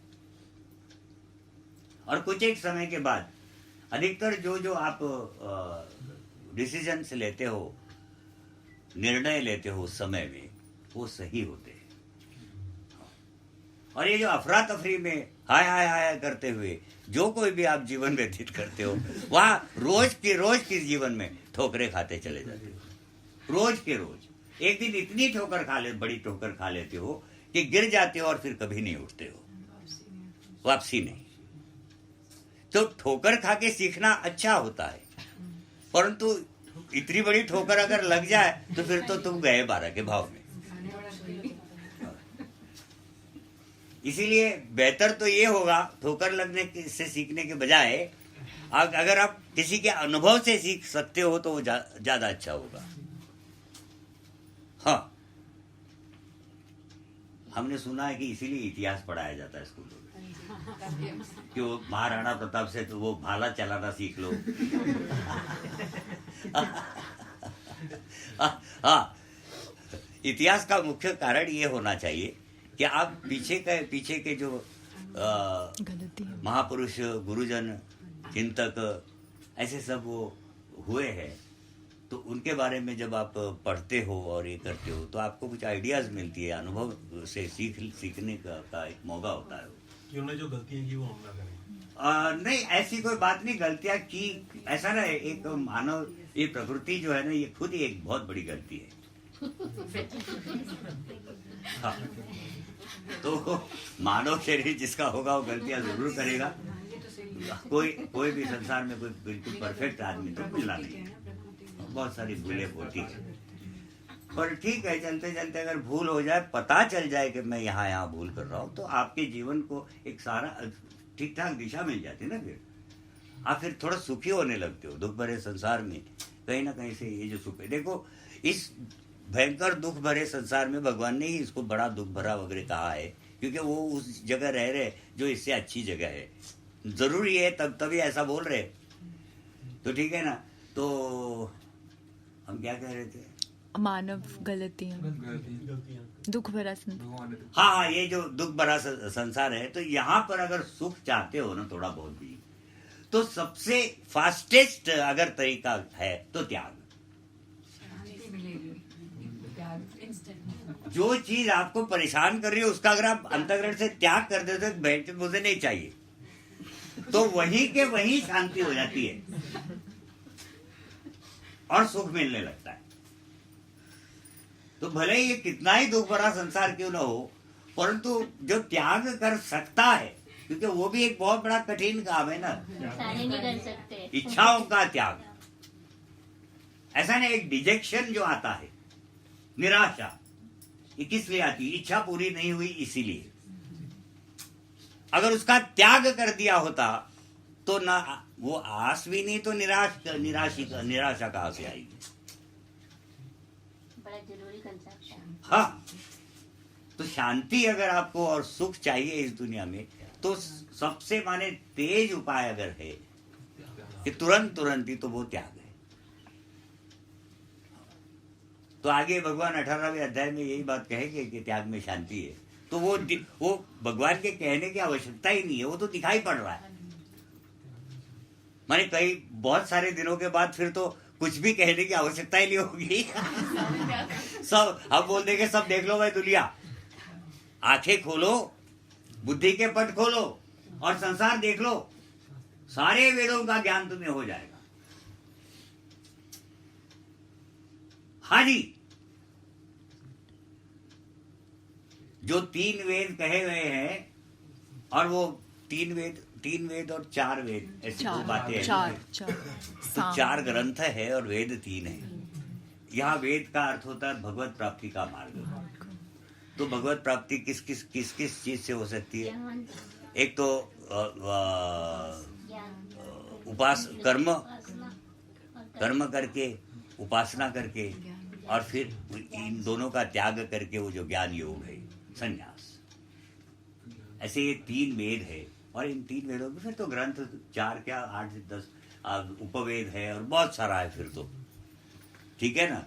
और कुछ एक समय के बाद अधिकतर जो आप डिसीजन लेते हो, निर्णय लेते हो उस समय में, वो सही होते हैं। और ये जो अफरा तफरी में हाय हाय हाय करते हुए जो कोई भी आप जीवन व्यतीत करते हो, वहां रोज की जीवन में ठोकरें खाते चले जाते हो, रोज के रोज। एक दिन इतनी बड़ी ठोकर खा लेते हो कि गिर जाते हो और फिर कभी नहीं उठते हो, वापसी नहीं। तो ठोकर खा के सीखना अच्छा होता है, परंतु इतनी बड़ी ठोकर अगर लग जाए तो फिर तो तुम गए 12 के भाव में। इसीलिए बेहतर तो ये होगा ठोकर लगने से सीखने के बजाय अगर आप किसी के अनुभव से सीख सकते हो तो वो ज्यादा अच्छा होगा। हाँ, हमने सुना है कि इसीलिए इतिहास पढ़ाया जाता है स्कूलों में, कि वो महाराणा प्रताप से तो वो भाला चलाना सीख लो। हाँ, इतिहास का मुख्य कारण ये होना चाहिए कि आप पीछे के जो महापुरुष, गुरुजन, चिंतक, ऐसे सब वो हुए हैं, तो उनके बारे में जब आप पढ़ते हो और ये करते हो तो आपको कुछ आइडियाज मिलती है, अनुभव से सीखने का एक मौका होता है। कि उन्होंने जो गलतियां की वो हम ना करें। नहीं, ऐसी कोई बात नहीं, गलतियां की ऐसा ना, एक मानव, ये प्रकृति जो है ना, ये खुद ही एक बहुत बड़ी गलती है। हाँ, तो मानव शरीर जिसका होगा वो गलतियां जरूर करेगा। कोई भी संसार में कोई बिल्कुल परफेक्ट आदमी तो मिलना नहीं है, बहुत सारी भूलें होती है। पर ठीक है, चलते चलते अगर भूल हो जाए, पता चल जाए कि मैं यहाँ भूल कर रहा हूँ, तो आपके जीवन को एक सारा ठीक ठाक दिशा मिल जाती है ना। फिर आप फिर थोड़ा सुखी होने लगते हो। दुख भरे संसार में कहीं ना कहीं से ये जो सुख है, देखो इस भयंकर दुख भरे संसार में भगवान ने ही इसको बड़ा दुख भरा वगैरह कहा है, क्योंकि वो उस जगह रह रहे जो इससे अच्छी जगह है। जरूरी है तभी ऐसा बोल रहे, तो ठीक है ना। तो हम क्या कह रहे थे? मानव गलतियां, दुख भरा संसार। हाँ, ये जो दुख भरा संसार है, तो यहाँ पर अगर सुख चाहते हो ना थोड़ा बहुत भी, तो सबसे फास्टेस्ट अगर तरीका है तो त्याग। जो चीज आपको परेशान कर रही है उसका अगर आप अंतःकरण से त्याग कर देते हो, बैठ मुझे नहीं चाहिए, तो वहीं के वहीं शांति हो जाती है और सुख मिलने लगता है। तो भले ही ये कितना ही दुख भरा संसार क्यों ना हो, परंतु जो त्याग कर सकता है, क्योंकि वो भी एक बहुत बड़ा कठिन काम है ना, सारे नहीं कर सकते। इच्छाओं का त्याग। ऐसा नहीं, एक डिजेक्शन जो आता है, निराशा, ये किस लिए आती है? इच्छा पूरी नहीं हुई इसीलिए। अगर उसका त्याग कर दिया होता तो ना वो आस भी नहीं, तो निराशा कहां से आएगी? बड़ा जरूरी कंसेप्ट है। हाँ, तो शांति अगर आपको और सुख चाहिए इस दुनिया में, तो सबसे माने तेज उपाय अगर है कि तुरंत ही, तो वो त्याग है। तो आगे भगवान 18वें अध्याय में यही बात कहेंगे कि त्याग में शांति है। तो वो भगवान के कहने की आवश्यकता ही नहीं है, वो तो दिखाई पड़ रहा है। माने कई बहुत सारे दिनों के बाद फिर तो कुछ भी कहने की आवश्यकता ही नहीं होगी। सब हम बोल देंगे, सब देख लो भाई दुनिया, आंखें खोलो, बुद्धि के पट खोलो और संसार देख लो, सारे वेदों का ज्ञान तुम्हें हो जाएगा। हाँ जी, जो 3 वेद कहे गए हैं, और वो 3 वेद और 4 वेद, ऐसी दो बातें हैं। तो 4 ग्रंथ है और वेद 3 है। यहाँ वेद का अर्थ होता है भगवत प्राप्ति का मार्ग। तो भगवत प्राप्ति किस किस चीज से हो सकती है? एक तो उपास कर्म, कर्म करके, उपासना करके, और फिर इन दोनों का त्याग करके वो जो ज्ञान योग है, संन्यास। ऐसे ये 3 वेद है, और इन 3 वेदों में फिर तो ग्रंथ 4 क्या 8 से 10 उपवेद है, और बहुत सारा है फिर तो, ठीक है ना।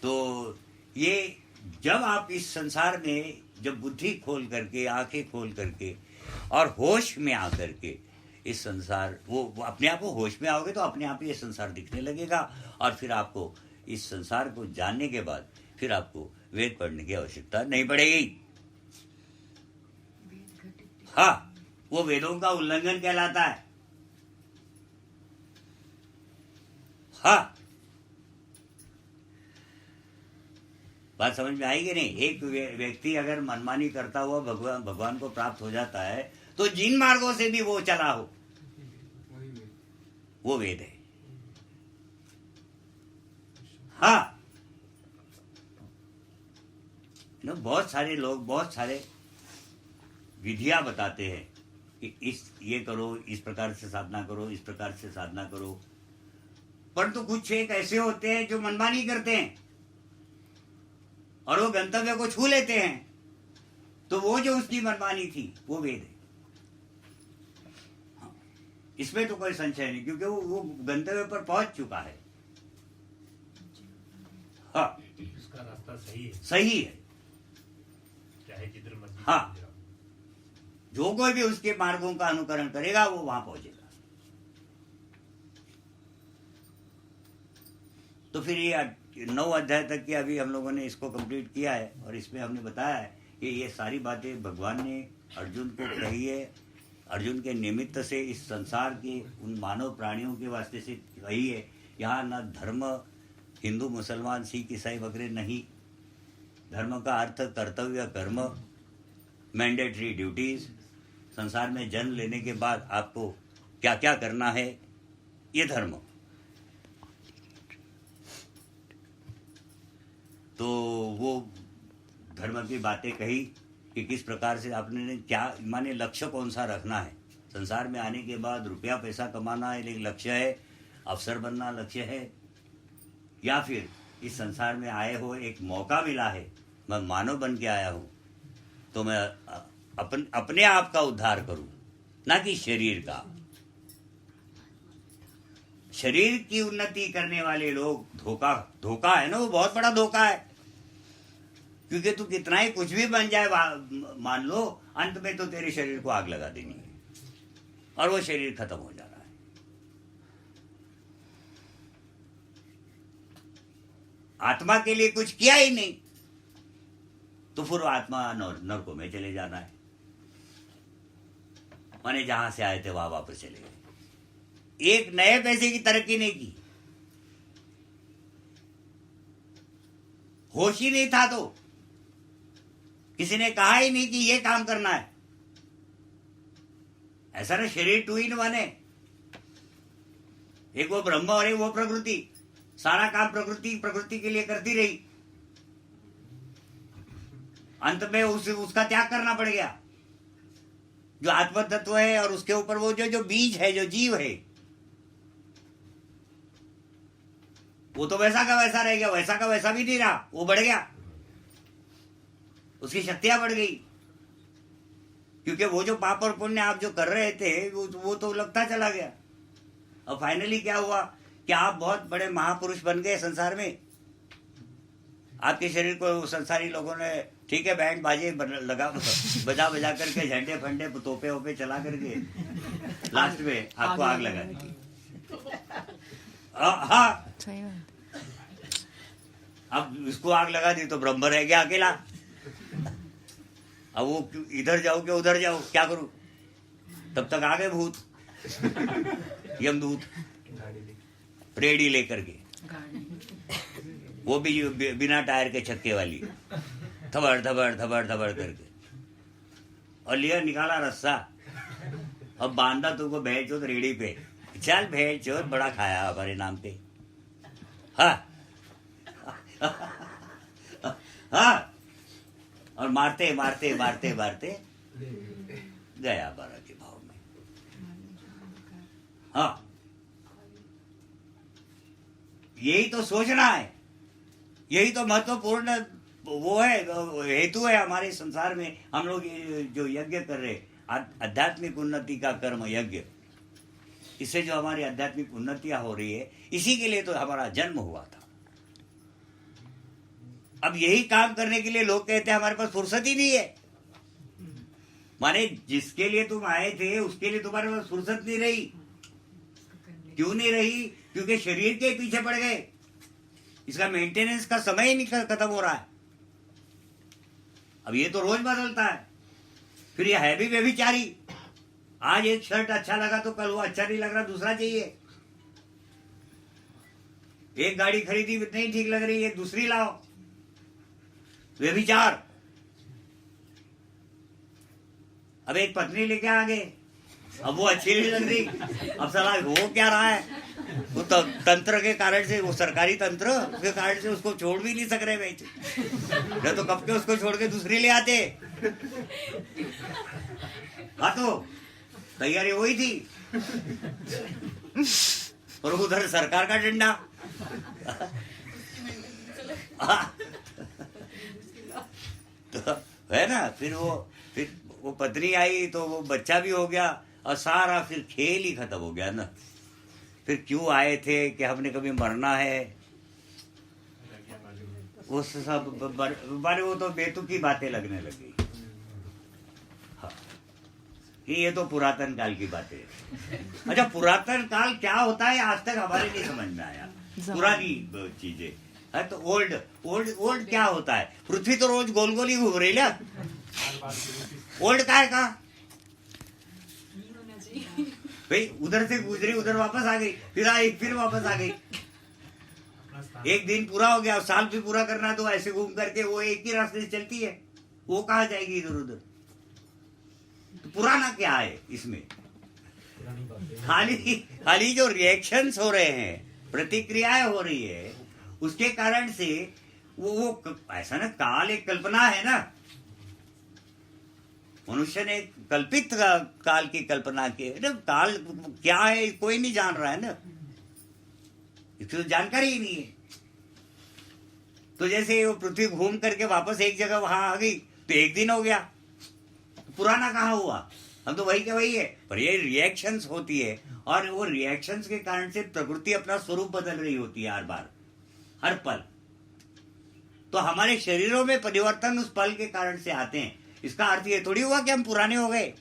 तो ये जब आप इस संसार में जब बुद्धि खोल करके, आंखें खोल करके और होश में आकर के इस संसार, वो अपने आप को होश में आओगे तो अपने आप ही ये संसार दिखने लगेगा, और फिर आपको इस संसार को जानने के बाद फिर आपको वेद पढ़ने की आवश्यकता नहीं पड़ेगी। हाँ, वो वेदों का उल्लंघन कहलाता है। हाँ, बात समझ में आएगी नहीं। एक व्यक्ति अगर मनमानी करता हुआ भगवान को प्राप्त हो जाता है, तो जिन मार्गों से भी वो चला हो, वो वेद है। हाँ, बहुत सारे लोग बहुत सारे विधियां बताते हैं कि ये करो, इस प्रकार से साधना करो, इस प्रकार से साधना करो, परंतु कुछ एक ऐसे होते हैं जो मनमानी करते हैं और वो गंतव्य को छू लेते हैं, तो वो जो उसकी मनमानी थी वो वेद है। इसमें तो कोई संशय नहीं, क्योंकि वो गंतव्य पर पहुंच चुका है। हाँ, इसका रास्ता सही है, सही है, चाहे जिधर मर्जी। हाँ, जो कोई भी उसके मार्गों का अनुकरण करेगा वो वहां पहुंचेगा। तो फिर ये 9 अध्याय तक की अभी हम लोगों ने इसको कंप्लीट किया है, और इसमें हमने बताया है कि ये सारी बातें भगवान ने अर्जुन को कही है, अर्जुन के निमित्त से इस संसार के उन मानव प्राणियों के वास्ते से कही है। यहाँ न धर्म, हिंदू मुसलमान सिख ईसाई वगैरह नहीं, धर्म का अर्थ कर्तव्य, कर्म, मैंडेटरी ड्यूटीज, संसार में जन्म लेने के बाद आपको क्या क्या करना है, ये धर्म। तो वो धर्म की बातें कही कि किस प्रकार से आपने क्या माने, लक्ष्य कौन सा रखना है। संसार में आने के बाद रुपया पैसा कमाना एक लक्ष्य है, अफसर बनना लक्ष्य है, या फिर इस संसार में आए हो एक मौका मिला है, मैं मानव बन के आया हूँ, तो मैं अपने आप का उद्धार करूं, ना कि शरीर का। शरीर की उन्नति करने वाले लोग धोखा है ना, वो बहुत बड़ा धोखा है। क्योंकि तू कितना ही कुछ भी बन जाए, मान लो, अंत में तो तेरे शरीर को आग लगा देनी है और वो शरीर खत्म हो जाना है। आत्मा के लिए कुछ किया ही नहीं तो फिर आत्मा नरकों में चले जाना है, माने जहां से आए थे वहां वापस चले गए। एक नए पैसे की तरक्की नहीं की, होश ही नहीं था, तो किसी ने कहा ही नहीं कि ये काम करना है। ऐसा ना, शरीर 2 in 1 है, एक वो ब्रह्म और एक वो प्रकृति। सारा काम प्रकृति के लिए करती रही, अंत में उसका त्याग करना पड़ गया। जो आत्म तत्व है और उसके ऊपर वो जो बीज है, जो जीव है, वो तो वैसा का वैसा रह गया, वैसा का वैसा भी नहीं रहा, वो बढ़ गया, उसकी शक्तियां बढ़ गई। क्योंकि वो जो पाप और पुण्य आप जो कर रहे थे वो तो लगता चला गया। और फाइनली क्या हुआ कि आप बहुत बड़े महापुरुष बन गए संसार में। आपके शरीर को संसारी लोगों ने, ठीक है, बैंड बाजे लगा बजा करके, झंडे फंडे तोपे ओपे चला करके लास्ट में आपको आग लगा दी। हाँ, सही बात। अब इसको आग लगा दी तो ब्रह्म रह गया अकेला। अब वो इधर जाओ कि उधर जाओ, क्या करूं? तब तक आ गए भूत, यमदूत रेडी लेकर के, वो भी बिना टायर के छक्के वाली, थबड़ थबड़ थबड़ थबड़ करके, और लिया निकाला रस्सा, अब बांधा तुमको भेज चोत रेडी पे, चल भेज चोत, बड़ा खाया हमारे नाम पे। हाँ हाँ, और मारते मारते मारते मारते गया 12 के भाव में। हाँ, यही तो सोचना है, यही तो महत्वपूर्ण वो है, हेतु है हमारे संसार में। हम लोग जो यज्ञ कर रहे, आध्यात्मिक उन्नति का कर्म यज्ञ, इससे जो हमारी आध्यात्मिक उन्नतियां हो रही है, इसी के लिए तो हमारा जन्म हुआ था। अब यही काम करने के लिए लोग कहते हैं हमारे पास फुर्सत ही नहीं है। माने जिसके लिए तुम आए थे उसके लिए तुम्हारे पास फुर्सत नहीं रही। क्यों नहीं रही? क्योंकि शरीर के पीछे पड़ गए, इसका मेंटेनेंस का समय ही नहीं खत्म हो रहा है। अब ये तो रोज बदलता है, फिर ये है भी व्यभिचारी। आज एक शर्ट अच्छा लगा तो कल वो अच्छा नहीं लग रहा, दूसरा चाहिए। एक गाड़ी खरीदी नहीं ठीक लग रही है, दूसरी लाओ। व्यभिचार। अब एक पत्नी लेके आ गए, अब वो अच्छी नहीं लग रही, अब साला हो क्या रहा है? वो तंत्र के कारण से, वो सरकारी तंत्र के कारण से उसको छोड़ भी नहीं सक रहे भाई। या तो कब के उसको छोड़ के दूसरी ले आते। हाँ तो तैयारी वही थी, और उधर सरकार का डंडा। तो है ना, फिर वो पत्नी आई तो वो बच्चा भी हो गया, और सारा फिर खेल ही खत्म हो गया ना। फिर क्यों आए थे कि हमने कभी मरना है, वो सब बारे वो तो बेतुकी बातें लगने लगी। हाँ, कि ये तो पुरातन काल की बातें है। अच्छा, पुरातन काल क्या होता है आज तक हमारे नहीं समझ में आया। पुरानी चीजें है तो ओल्ड क्या होता है? पृथ्वी तो रोज गोल गोल ही घूम रही है। ओल्ड का है कहा भाई? उधर से गुजरी, उधर वापस आ गई, फिर आई, फिर वापस आ गई। एक दिन पूरा हो गया, साल भी पूरा करना, तो ऐसे घूम करके वो एक ही रास्ते से चलती है, वो कहाँ जाएगी इधर उधर? तो पुराना क्या है इसमें? खाली जो रिएक्शंस हो रहे हैं, प्रतिक्रियाएं हो रही है, उसके कारण से वो ऐसा ना, काल एक कल्पना है ना। मनुष्य ने कल्पित काल की कल्पना की है ना। काल क्या है कोई नहीं जान रहा है ना, इसकी तो जानकारी ही नहीं है। तो जैसे वो पृथ्वी घूम करके वापस एक जगह वहां आ गई तो एक दिन हो गया, तो पुराना कहाँ हुआ? हम तो वही के वही है। पर ये रिएक्शंस होती है, और वो रिएक्शंस के कारण से प्रकृति अपना स्वरूप बदल रही होती है हर बार, हर पल। तो हमारे शरीरों में परिवर्तन उस पल के कारण से आते हैं। इसका अर्थ ये थोड़ी हुआ कि हम पुराने हो गए,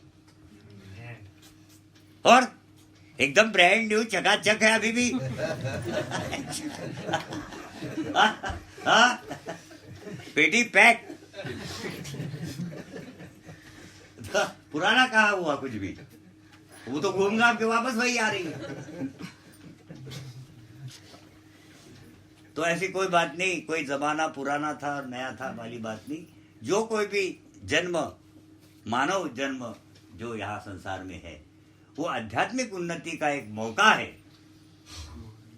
और एकदम ब्रांड न्यू चकाचक है अभी भी। पेटी पैक। पुराना कहाँ हुआ कुछ भी? वो तो घूम घाम के वापस वही आ रही है। तो ऐसी कोई बात नहीं, कोई जमाना पुराना था और नया था वाली बात नहीं। जो कोई भी जन्म, मानव जन्म जो यहाँ संसार में है, वो आध्यात्मिक उन्नति का एक मौका है,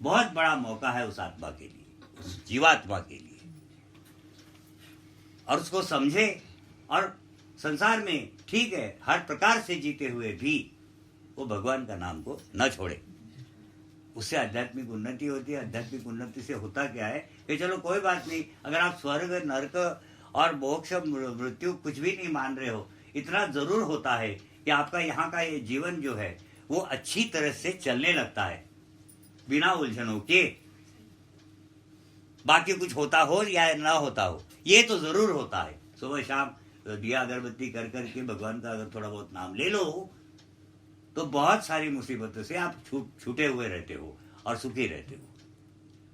बहुत बड़ा मौका है उस आत्मा के लिए, उस जीवात्मा के लिए। और उसको समझे, और संसार में ठीक है हर प्रकार से जीते हुए भी वो भगवान का नाम को न छोड़े। उससे आध्यात्मिक उन्नति होती है। आध्यात्मिक उन्नति से होता क्या है कि चलो कोई बात नहीं, अगर आप स्वर्ग, नरक और मोक्ष, मृत्यु कुछ भी नहीं मान रहे हो, इतना जरूर होता है कि आपका यहाँ का ये जीवन जो है वो अच्छी तरह से चलने लगता है, बिना उलझनों के। बाकी कुछ होता हो या ना होता हो, ये तो जरूर होता है। सुबह शाम दिया अगरबत्ती कर करके भगवान का अगर थोड़ा बहुत नाम ले लो तो बहुत सारी मुसीबतों से आप छूटे हुए रहते हो और सुखी रहते हो।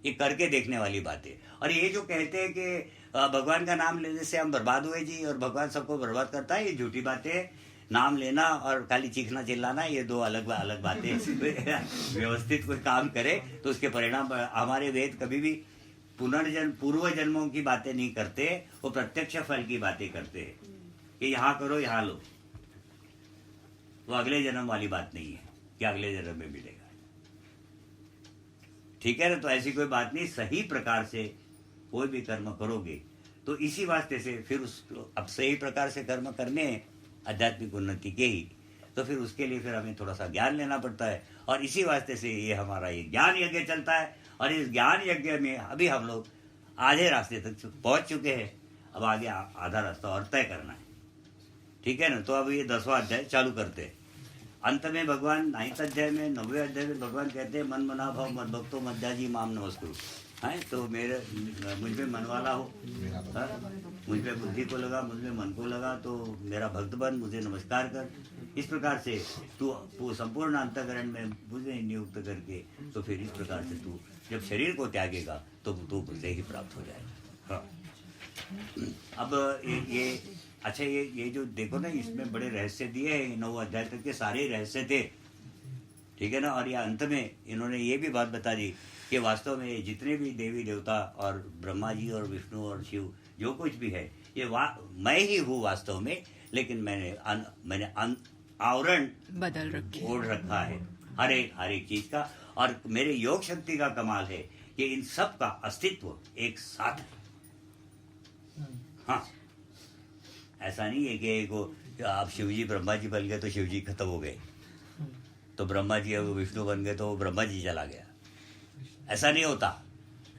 ये करके देखने वाली बात है। और ये जो कहते हैं कि भगवान का नाम लेने से हम बर्बाद हुए जी, और भगवान सबको बर्बाद करता है, ये झूठी बातें है। नाम लेना और खाली चीखना चिल्लाना ये दो अलग अलग बातें। व्यवस्थित कोई काम करे तो उसके परिणाम, हमारे वेद कभी भी पुनर्जन्म, पूर्व जन्मों की बातें नहीं करते, वो प्रत्यक्ष फल की बातें करते हैं कि यहाँ करो यहाँ लो। वो अगले जन्म वाली बात नहीं है कि अगले जन्म में मिलेगा, ठीक है ना। तो ऐसी कोई बात नहीं। सही प्रकार से कोई भी कर्म करोगे तो इसी वास्ते से फिर उसको, अब सही प्रकार से कर्म करने आध्यात्मिक उन्नति के ही, तो फिर उसके लिए फिर हमें थोड़ा सा ज्ञान लेना पड़ता है। और इसी वास्ते से ये हमारा ये ज्ञान यज्ञ चलता है। और इस ज्ञान यज्ञ में अभी हम लोग आधे रास्ते तक पहुंच चुके हैं। अब आगे आधा रास्ता और तय करना है, ठीक है ना। तो अब ये 10वां अध्याय चालू करते हैं। अंत में भगवान 9वें अध्याय में 9वें अध्याय में भगवान कहते हैं मन मना भाव मद भक्तो मद्दाजी माम नमस्कुरु। हैं तो मेरे मुझ में मन वाला हो, मुझ में बुद्धि को लगा, मुझ में मन को लगा, तो मेरा भक्त बन, मुझे नमस्कार कर। इस प्रकार से तू संपूर्ण अंतःकरण में मुझे नियुक्त करके, तो फिर इस प्रकार से तू जब शरीर को त्यागेगा तो तू मुझे ही प्राप्त हो जाएगा। हाँ। अब ये अच्छा, ये जो देखो ना, इसमें बड़े रहस्य दिए हैं। 9 अध्याय तक के सारे रहस्य थे, ठीक है ना। और ये अंत में इन्होंने ये भी बात बता दी कि वास्तव में जितने भी देवी देवता और ब्रह्मा जी और विष्णु और शिव जो कुछ भी है, ये मैं ही हूँ वास्तव में, लेकिन मैंने आवरण बदल रखी ओढ़ रखा है हर एक चीज का। और मेरे योग शक्ति का कमाल है कि इन सब का अस्तित्व एक साथ है। हाँ, ऐसा नहीं है कि आप शिव जी ब्रह्मा जी बन गए तो शिव जी खत्म हो गए, तो ब्रह्मा जी विष्णु बन गए तो ब्रह्मा जी चला गया। ऐसा नहीं होता।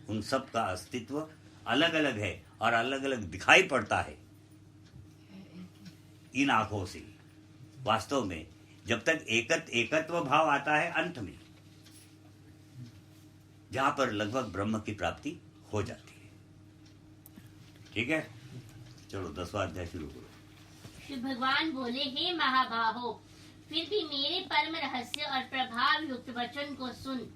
उन सब का अस्तित्व अलग अलग है और अलग अलग दिखाई पड़ता है इन आंखों से। वास्तव में जब तक एकत्व भाव आता है अंत में, जहां पर लगभग ब्रह्म की प्राप्ति हो जाती है, ठीक है। चलो 10वां अध्याय शुरू करो। श्री भगवान बोले, हे महाबाहो, फिर भी मेरे परम रहस्य और प्रभाव युक्त वचन को सुन,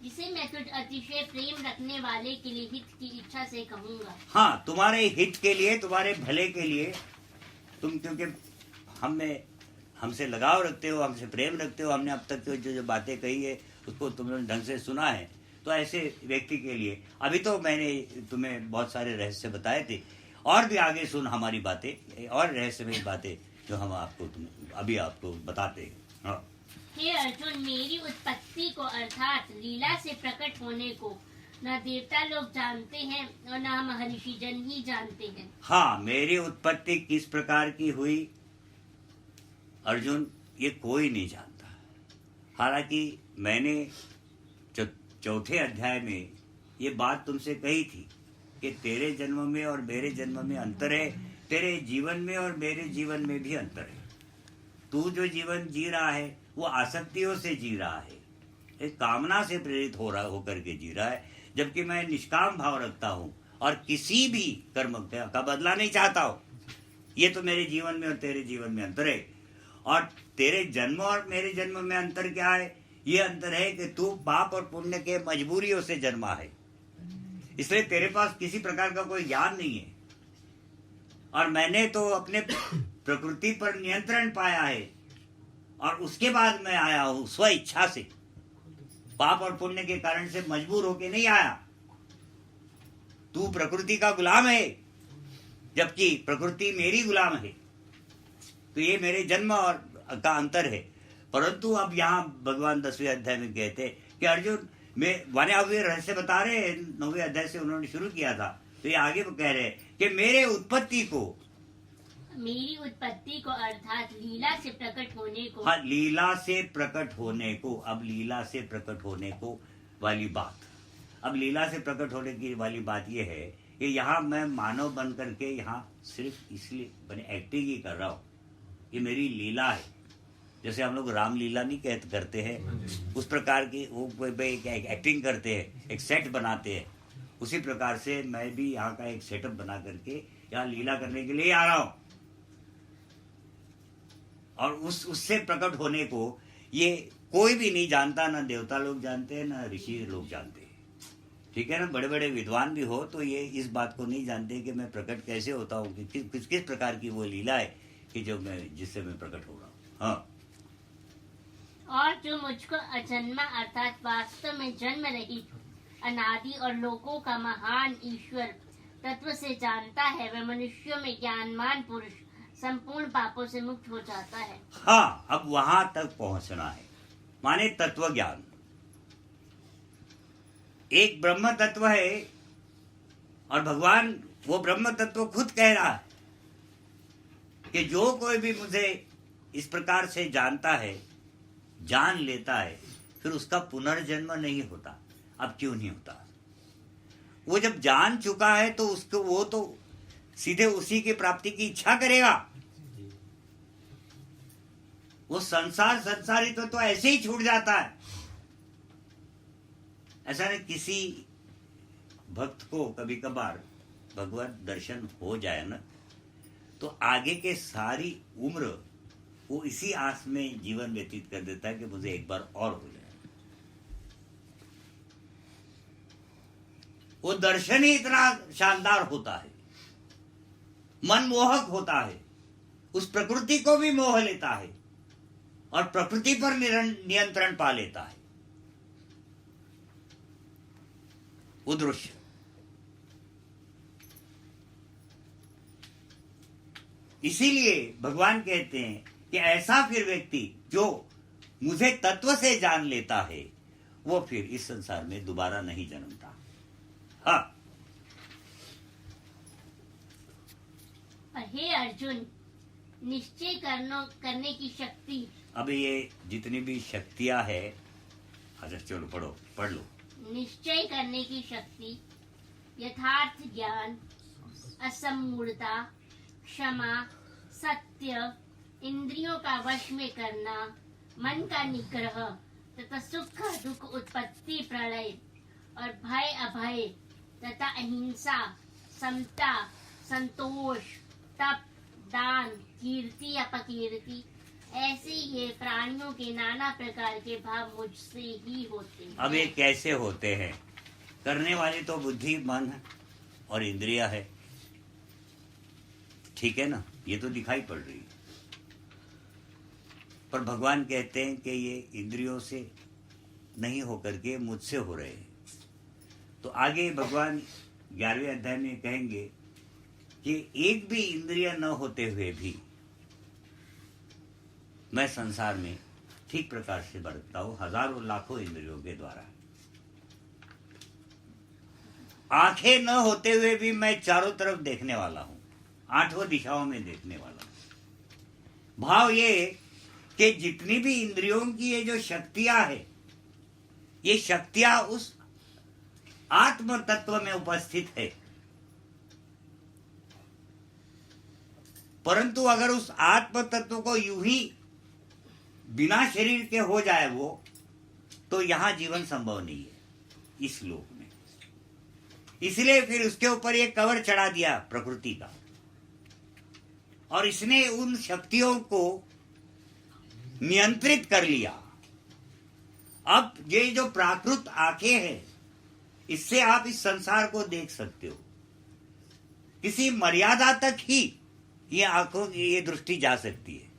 जिसे मैं तुझ अतिशय प्रेम रखने वाले के लिए हित की इच्छा से कहूँगा। हाँ, तुम्हारे हित के लिए, तुम्हारे भले के लिए। तुम क्योंकि हमसे लगाव रखते हो, हमसे प्रेम रखते हो, हमने अब तक जो बातें कही है उसको तुमने ढंग से सुना है, तो ऐसे व्यक्ति के लिए अभी तो मैंने तुम्हें बहुत सारे रहस्य बताए थे, और भी आगे सुन हमारी बातें और रहस्यमय बातें जो हम अभी आपको बताते हैं। हाँ। हे अर्जुन, मेरी उत्पत्ति को अर्थात लीला से प्रकट होने को न देवता लोग जानते हैं और न हम महर्षि जन ही जानते हैं। हाँ, मेरी उत्पत्ति किस प्रकार की हुई अर्जुन, ये कोई नहीं जानता। हालांकि मैंने 4थे अध्याय में ये बात तुमसे कही थी कि तेरे जन्म में और मेरे जन्म में अंतर है, तेरे जीवन में और मेरे जीवन में भी अंतर है। तू जो जीवन जी रहा है वो आसक्तियों से जी रहा है, एक कामना से प्रेरित होकर के जी रहा है, जबकि मैं निष्काम भाव रखता हूँ और किसी भी कर्म का बदला नहीं चाहता हूँ। ये तो मेरे जीवन में और तेरे जीवन में अंतर है। और तेरे जन्म और मेरे जन्म में अंतर क्या है? ये अंतर है कि तू पाप और पुण्य के मजबूरियों से जन्मा है, इसलिए तेरे पास किसी प्रकार का कोई ज्ञान नहीं है। और मैंने तो अपने प्रकृति पर नियंत्रण पाया है और उसके बाद मैं आया हूं स्व इच्छा से, पाप और पुण्य के कारण से मजबूर होके नहीं आया। तू प्रकृति का गुलाम है जबकि प्रकृति मेरी गुलाम है, तो ये मेरे जन्म और का अंतर है। परंतु अब यहाँ भगवान 10वें अध्याय में कहते कि अर्जुन, माने अब ये रहस्य बता रहे हैं, 9वें अध्याय से उन्होंने शुरू किया था, तो ये आगे कह रहे हैं कि मेरी उत्पत्ति को अर्थात लीला से प्रकट होने को। हाँ, लीला से प्रकट होने को। अब लीला से प्रकट होने को वाली बात, अब लीला से प्रकट होने की वाली बात ये है कि यहाँ मैं मानव बन करके यहाँ सिर्फ इसलिए मैंने एक्टिंग ही कर रहा हूँ, ये मेरी लीला है। जैसे हम लोग रामलीला नहीं करते हैं, उस प्रकार की वो एक एक्टिंग करते हैं, एक सेट बनाते हैं, उसी प्रकार से मैं भी यहाँ का एक सेटअप बना करके यहाँ लीला करने के लिए आ रहा हूँ। और उससे प्रकट होने को ये कोई भी नहीं जानता, ना देवता लोग जानते हैं, ना ऋषि लोग जानते हैं, ठीक है ना। बड़े बड़े विद्वान भी हो तो ये इस बात को नहीं जानते कि मैं प्रकट कैसे होता हूँ, कि किस प्रकार की वो लीला है कि जो जिससे मैं प्रकट हो रहा हूँ। हाँ, और जो मुझको अजन्मा अर्थात वास्तव में जन्म रहित अनादि और लोकों का महान ईश्वर तत्व से जानता है, वह मनुष्यों में ज्ञानवान पुरुष संपूर्ण पापों से मुक्त हो जाता है। हाँ, अब वहां तक पहुंचना है, माने तत्व ज्ञान। एक ब्रह्म तत्व है और भगवान वो ब्रह्म तत्व खुद कह रहा है कि जो कोई भी मुझे इस प्रकार से जानता है, जान लेता है, फिर उसका पुनर्जन्म नहीं होता। अब क्यों नहीं होता? वो जब जान चुका है तो उसको वो तो सीधे उसी की प्राप्ति की इच्छा करेगा। वो संसारी तो ऐसे ही छूट जाता है। ऐसा नहीं, किसी भक्त को कभी कभार भगवत दर्शन हो जाए ना, तो आगे के सारी उम्र वो इसी आस में जीवन व्यतीत कर देता है कि मुझे एक बार और हो जाए। वो दर्शन ही इतना शानदार होता है, मनमोहक होता है, उस प्रकृति को भी मोह लेता है और प्रकृति पर नियंत्रण पा लेता है। वो दृश्य इसीलिए भगवान कहते हैं कि ऐसा फिर व्यक्ति जो मुझे तत्व से जान लेता है, वो फिर इस संसार में दोबारा नहीं जन्मता। हाँ। हे अर्जुन, निश्चय करने की शक्ति। अब ये जितनी भी शक्तियां है, अच्छा चलो पढ़ लो। निश्चय करने की शक्ति, यथार्थ ज्ञान, असमूढ़ता, क्षमा, सत्य, इंद्रियों का वश में करना, मन का निग्रह तथा सुख दुख उत्पत्ति प्रलय और भय अभय तथा अहिंसा, समता, संतोष, तप, दान, कीर्ति अपकीर्ति, ऐसे ये प्राणियों के नाना प्रकार के भाव मुझसे ही होते हैं। अब ये कैसे होते हैं? करने वाली तो बुद्धि, मन और इंद्रिया है, ठीक है ना? ये तो दिखाई पड़ रही है। पर भगवान कहते हैं कि ये इंद्रियों से नहीं होकर के मुझसे हो रहे हैं। तो आगे भगवान 11वें अध्याय में कहेंगे कि एक भी इंद्रिय न होते हुए भी मैं संसार में ठीक प्रकार से बरतता हूं, हजारों लाखों इंद्रियों के द्वारा। आंखें न होते हुए भी मैं चारों तरफ देखने वाला हूं, आठों दिशाओं में देखने वाला हूं। भाव ये कि जितनी भी इंद्रियों की ये जो शक्तियां है, ये शक्तियां उस आत्म तत्व में उपस्थित है। परंतु अगर उस आत्म तत्व को यूं ही बिना शरीर के हो जाए वो, तो यहां जीवन संभव नहीं है इस लोक में। इसलिए फिर उसके ऊपर एक कवर चढ़ा दिया प्रकृति का, और इसने उन शक्तियों को नियंत्रित कर लिया। अब ये जो प्राकृत आंखें हैं, इससे आप इस संसार को देख सकते हो। किसी मर्यादा तक ही ये आंखों की ये दृष्टि जा सकती है,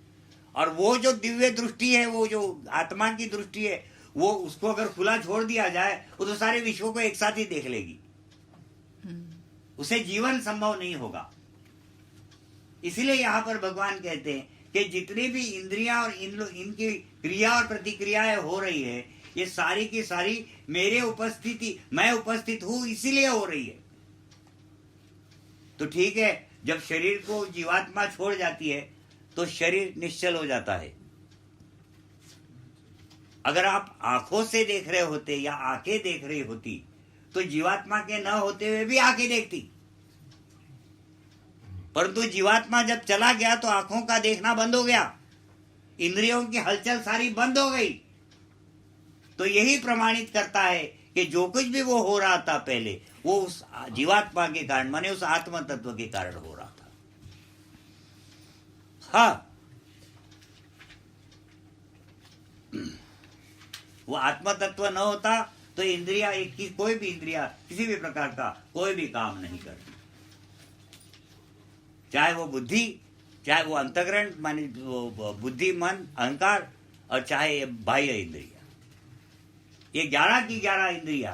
और वो जो दिव्य दृष्टि है, वो जो आत्मा की दृष्टि है, वो उसको अगर खुला छोड़ दिया जाए, वो तो सारे विश्व को एक साथ ही देख लेगी। उसे जीवन संभव नहीं होगा। इसलिए यहां पर भगवान कहते हैं कि जितनी भी इंद्रियां और इनकी क्रिया और प्रतिक्रियाएं हो रही है, ये सारी की सारी मेरे उपस्थिति, मैं उपस्थित हूं इसीलिए हो रही है। तो ठीक है, जब शरीर को जीवात्मा छोड़ जाती है तो शरीर निश्चल हो जाता है। अगर आप आंखों से देख रहे होते या आंखें देख रही होती, तो जीवात्मा के न होते हुए भी आंखें देखती। परंतु जीवात्मा जब चला गया तो आंखों का देखना बंद हो गया, इंद्रियों की हलचल सारी बंद हो गई। तो यही प्रमाणित करता है कि जो कुछ भी वो हो रहा था पहले, वो उस जीवात्मा के कारण, माने उस आत्म तत्व के कारण हो रहा था। हाँ, वो आत्म तत्व न होता तो इंद्रिया, कोई भी इंद्रिया किसी भी प्रकार का कोई भी काम नहीं करती। चाहे वो बुद्धि, चाहे वो अंतःकरण माने बुद्धि, मन, अहंकार, और चाहे ये बाह्य इंद्रिया। ये 11 की 11 इंद्रिया,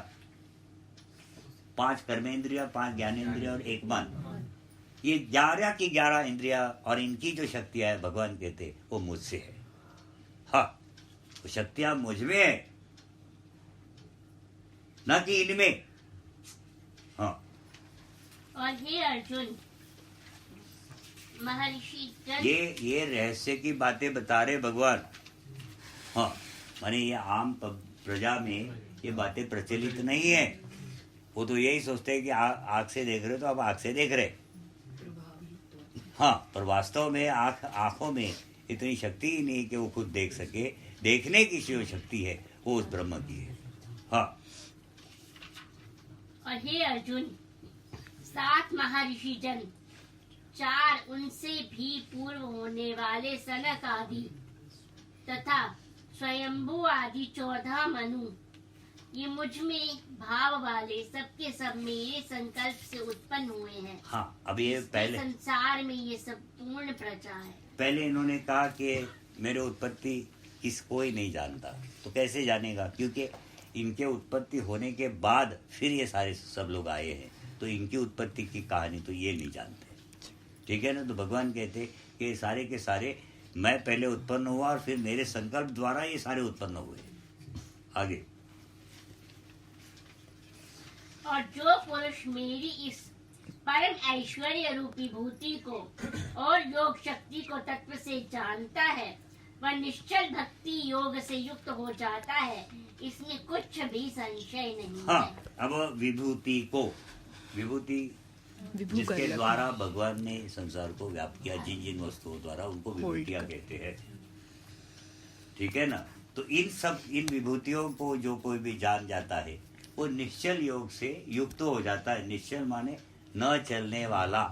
5 कर्मेंद्रिया, 5 ज्ञानेंद्रिया और 1 मन, ये 11 की 11 इंद्रिया और इनकी जो शक्तियां है, भगवान कहते वो मुझसे है। हाँ, वो शक्तियां मुझ में है, न कि इनमें। हाँ। और हे अर्जुन, महर्षि ये रहस्य की बातें बता रहे भगवान। हाँ, माने ये आम प्रजा में ये बातें प्रचलित नहीं है। वो तो यही सोचते हैं कि आँख से देख रहे हो तो आप आँख से देख रहे। हाँ, पर वास्तव में आँखों में इतनी शक्ति ही नहीं कि वो खुद देख सके। देखने की जो शक्ति है वो उस ब्रह्म की है। हाँ। और हे अर्जुन, 7 महर्षि जन, 4 उनसे भी पूर्व होने वाले सनक आदि तथा स्वयंभू आदि 14 मनु, ये मुझ में भाव वाले सबके सब मेरे संकल्प से उत्पन्न हुए हैं। हाँ, अब ये पहले संसार में ये सब पूर्ण प्रजा है। पहले इन्होंने कहा कि मेरे उत्पत्ति किस कोई नहीं जानता, तो कैसे जानेगा? क्योंकि इनके उत्पत्ति होने के बाद फिर ये सारे सब लोग आए हैं, तो इनकी उत्पत्ति की कहानी तो ये नहीं जानते। ठीक है ना? तो भगवान कहते कि सारे के सारे मैं पहले उत्पन्न हुआ और फिर मेरे संकल्प द्वारा ये सारे उत्पन्न हुए। आगे। और जो पुरुष मेरी इस परम ऐश्वर्य रूपी भूति को और योग शक्ति को तत्व से जानता है, वह निश्चल भक्ति योग से युक्त हो जाता है, इसमें कुछ भी संशय नहीं हाँ, है। अब विभूति को, विभूति जिसके द्वारा भगवान ने संसार को व्याप्त किया, जिन जिन वस्तुओं द्वारा, उनको विभूतियाँ कहते हैं। ठीक है ना? तो इन विभूतियों को जो कोई भी जान जाता है वो निश्चल योग से युक्त हो जाता है। निश्चल माने न चलने वाला,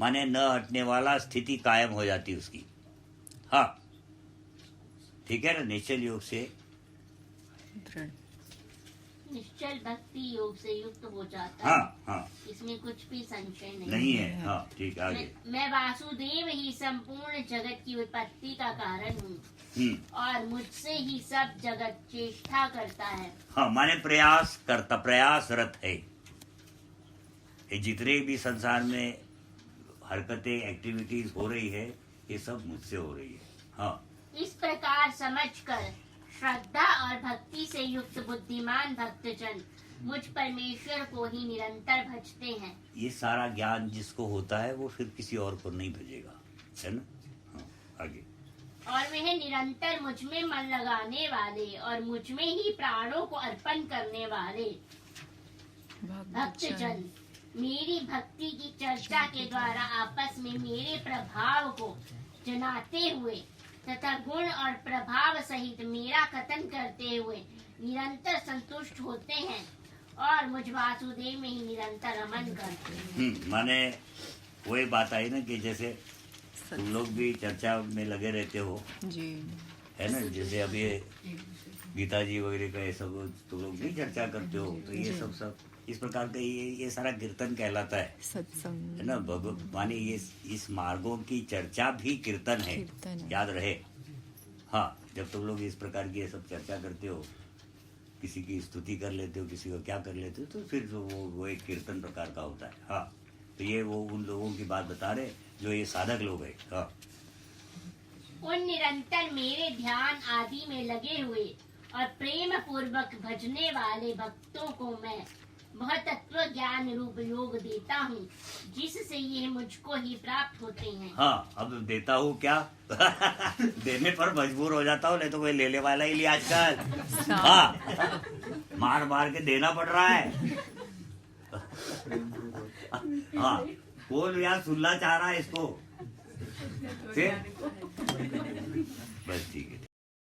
माने न हटने वाला, स्थिति कायम हो जाती उसकी। हाँ, ठीक है ना? निश्चल योग से निश्चल भक्ति योग से युक्त हो जाता हाँ, है। हाँ, इसमें कुछ भी संशय नहीं है। हाँ, ठीक, आगे। मैं वासुदेव ही संपूर्ण जगत की उत्पत्ति का कारण हूँ और मुझसे ही सब जगत चेष्टा करता है। हाँ, माने प्रयास करता, प्रयासरत है। ये जितने भी संसार में हरकतें, एक्टिविटीज हो रही है, ये सब मुझसे हो रही है। हाँ, इस प्रकार समझकर श्रद्धा और भक्ति से युक्त बुद्धिमान भक्तजन मुझ परमेश्वर को ही निरंतर भजते हैं। ये सारा ज्ञान जिसको होता है वो फिर किसी और को नहीं भजेगा, है ना? हाँ, आगे। और वह निरंतर मुझ में मन लगाने वाले और मुझ में ही प्राणों को अर्पण करने वाले भक्तजन मेरी भक्ति की चर्चा के द्वारा आपस में मेरे प्रभाव को जनाते हुए तथा गुण और प्रभाव सहित मेरा कथन करते हुए निरंतर संतुष्ट होते हैं और मुझ वासुदेव में ही निरंतर रमन करते हैं। माने वही बात आई ना कि जैसे तुम लोग भी चर्चा में लगे रहते हो जी, है ना? जैसे अभी गीता जी वगैरह का ये सब तुम लोग भी चर्चा करते हो, तो ये सब इस प्रकार का ये सारा कीर्तन कहलाता है, सत्संग, है ना? माने ये इस मार्गों की चर्चा भी कीर्तन है, याद रहे। हाँ, जब तुम लोग इस प्रकार की ये सब चर्चा करते हो, किसी की स्तुति कर लेते हो, किसी को क्या कर लेते हो, तो फिर वो एक कीर्तन प्रकार का होता है। हाँ, तो ये वो उन लोगों की बात बता रहे जो ये साधक लोग हैं। हाँ, उन निरंतर मेरे ध्यान आदि में लगे हुए और प्रेम पूर्वक भजने वाले भक्तों को मैं वह तत्व ज्ञान रूप योग देता हूँ, जिससे ये मुझको ही प्राप्त होते हैं। हाँ, अब देता हूँ क्या? देने पर मजबूर हो जाता हूँ, नहीं तो कोई लेने वाला ही लिया आजकल। हाँ, मार मार के देना पड़ रहा है। हाँ, कौन यार सुनना चाह रहा है इसको? फिर बस ठीक है।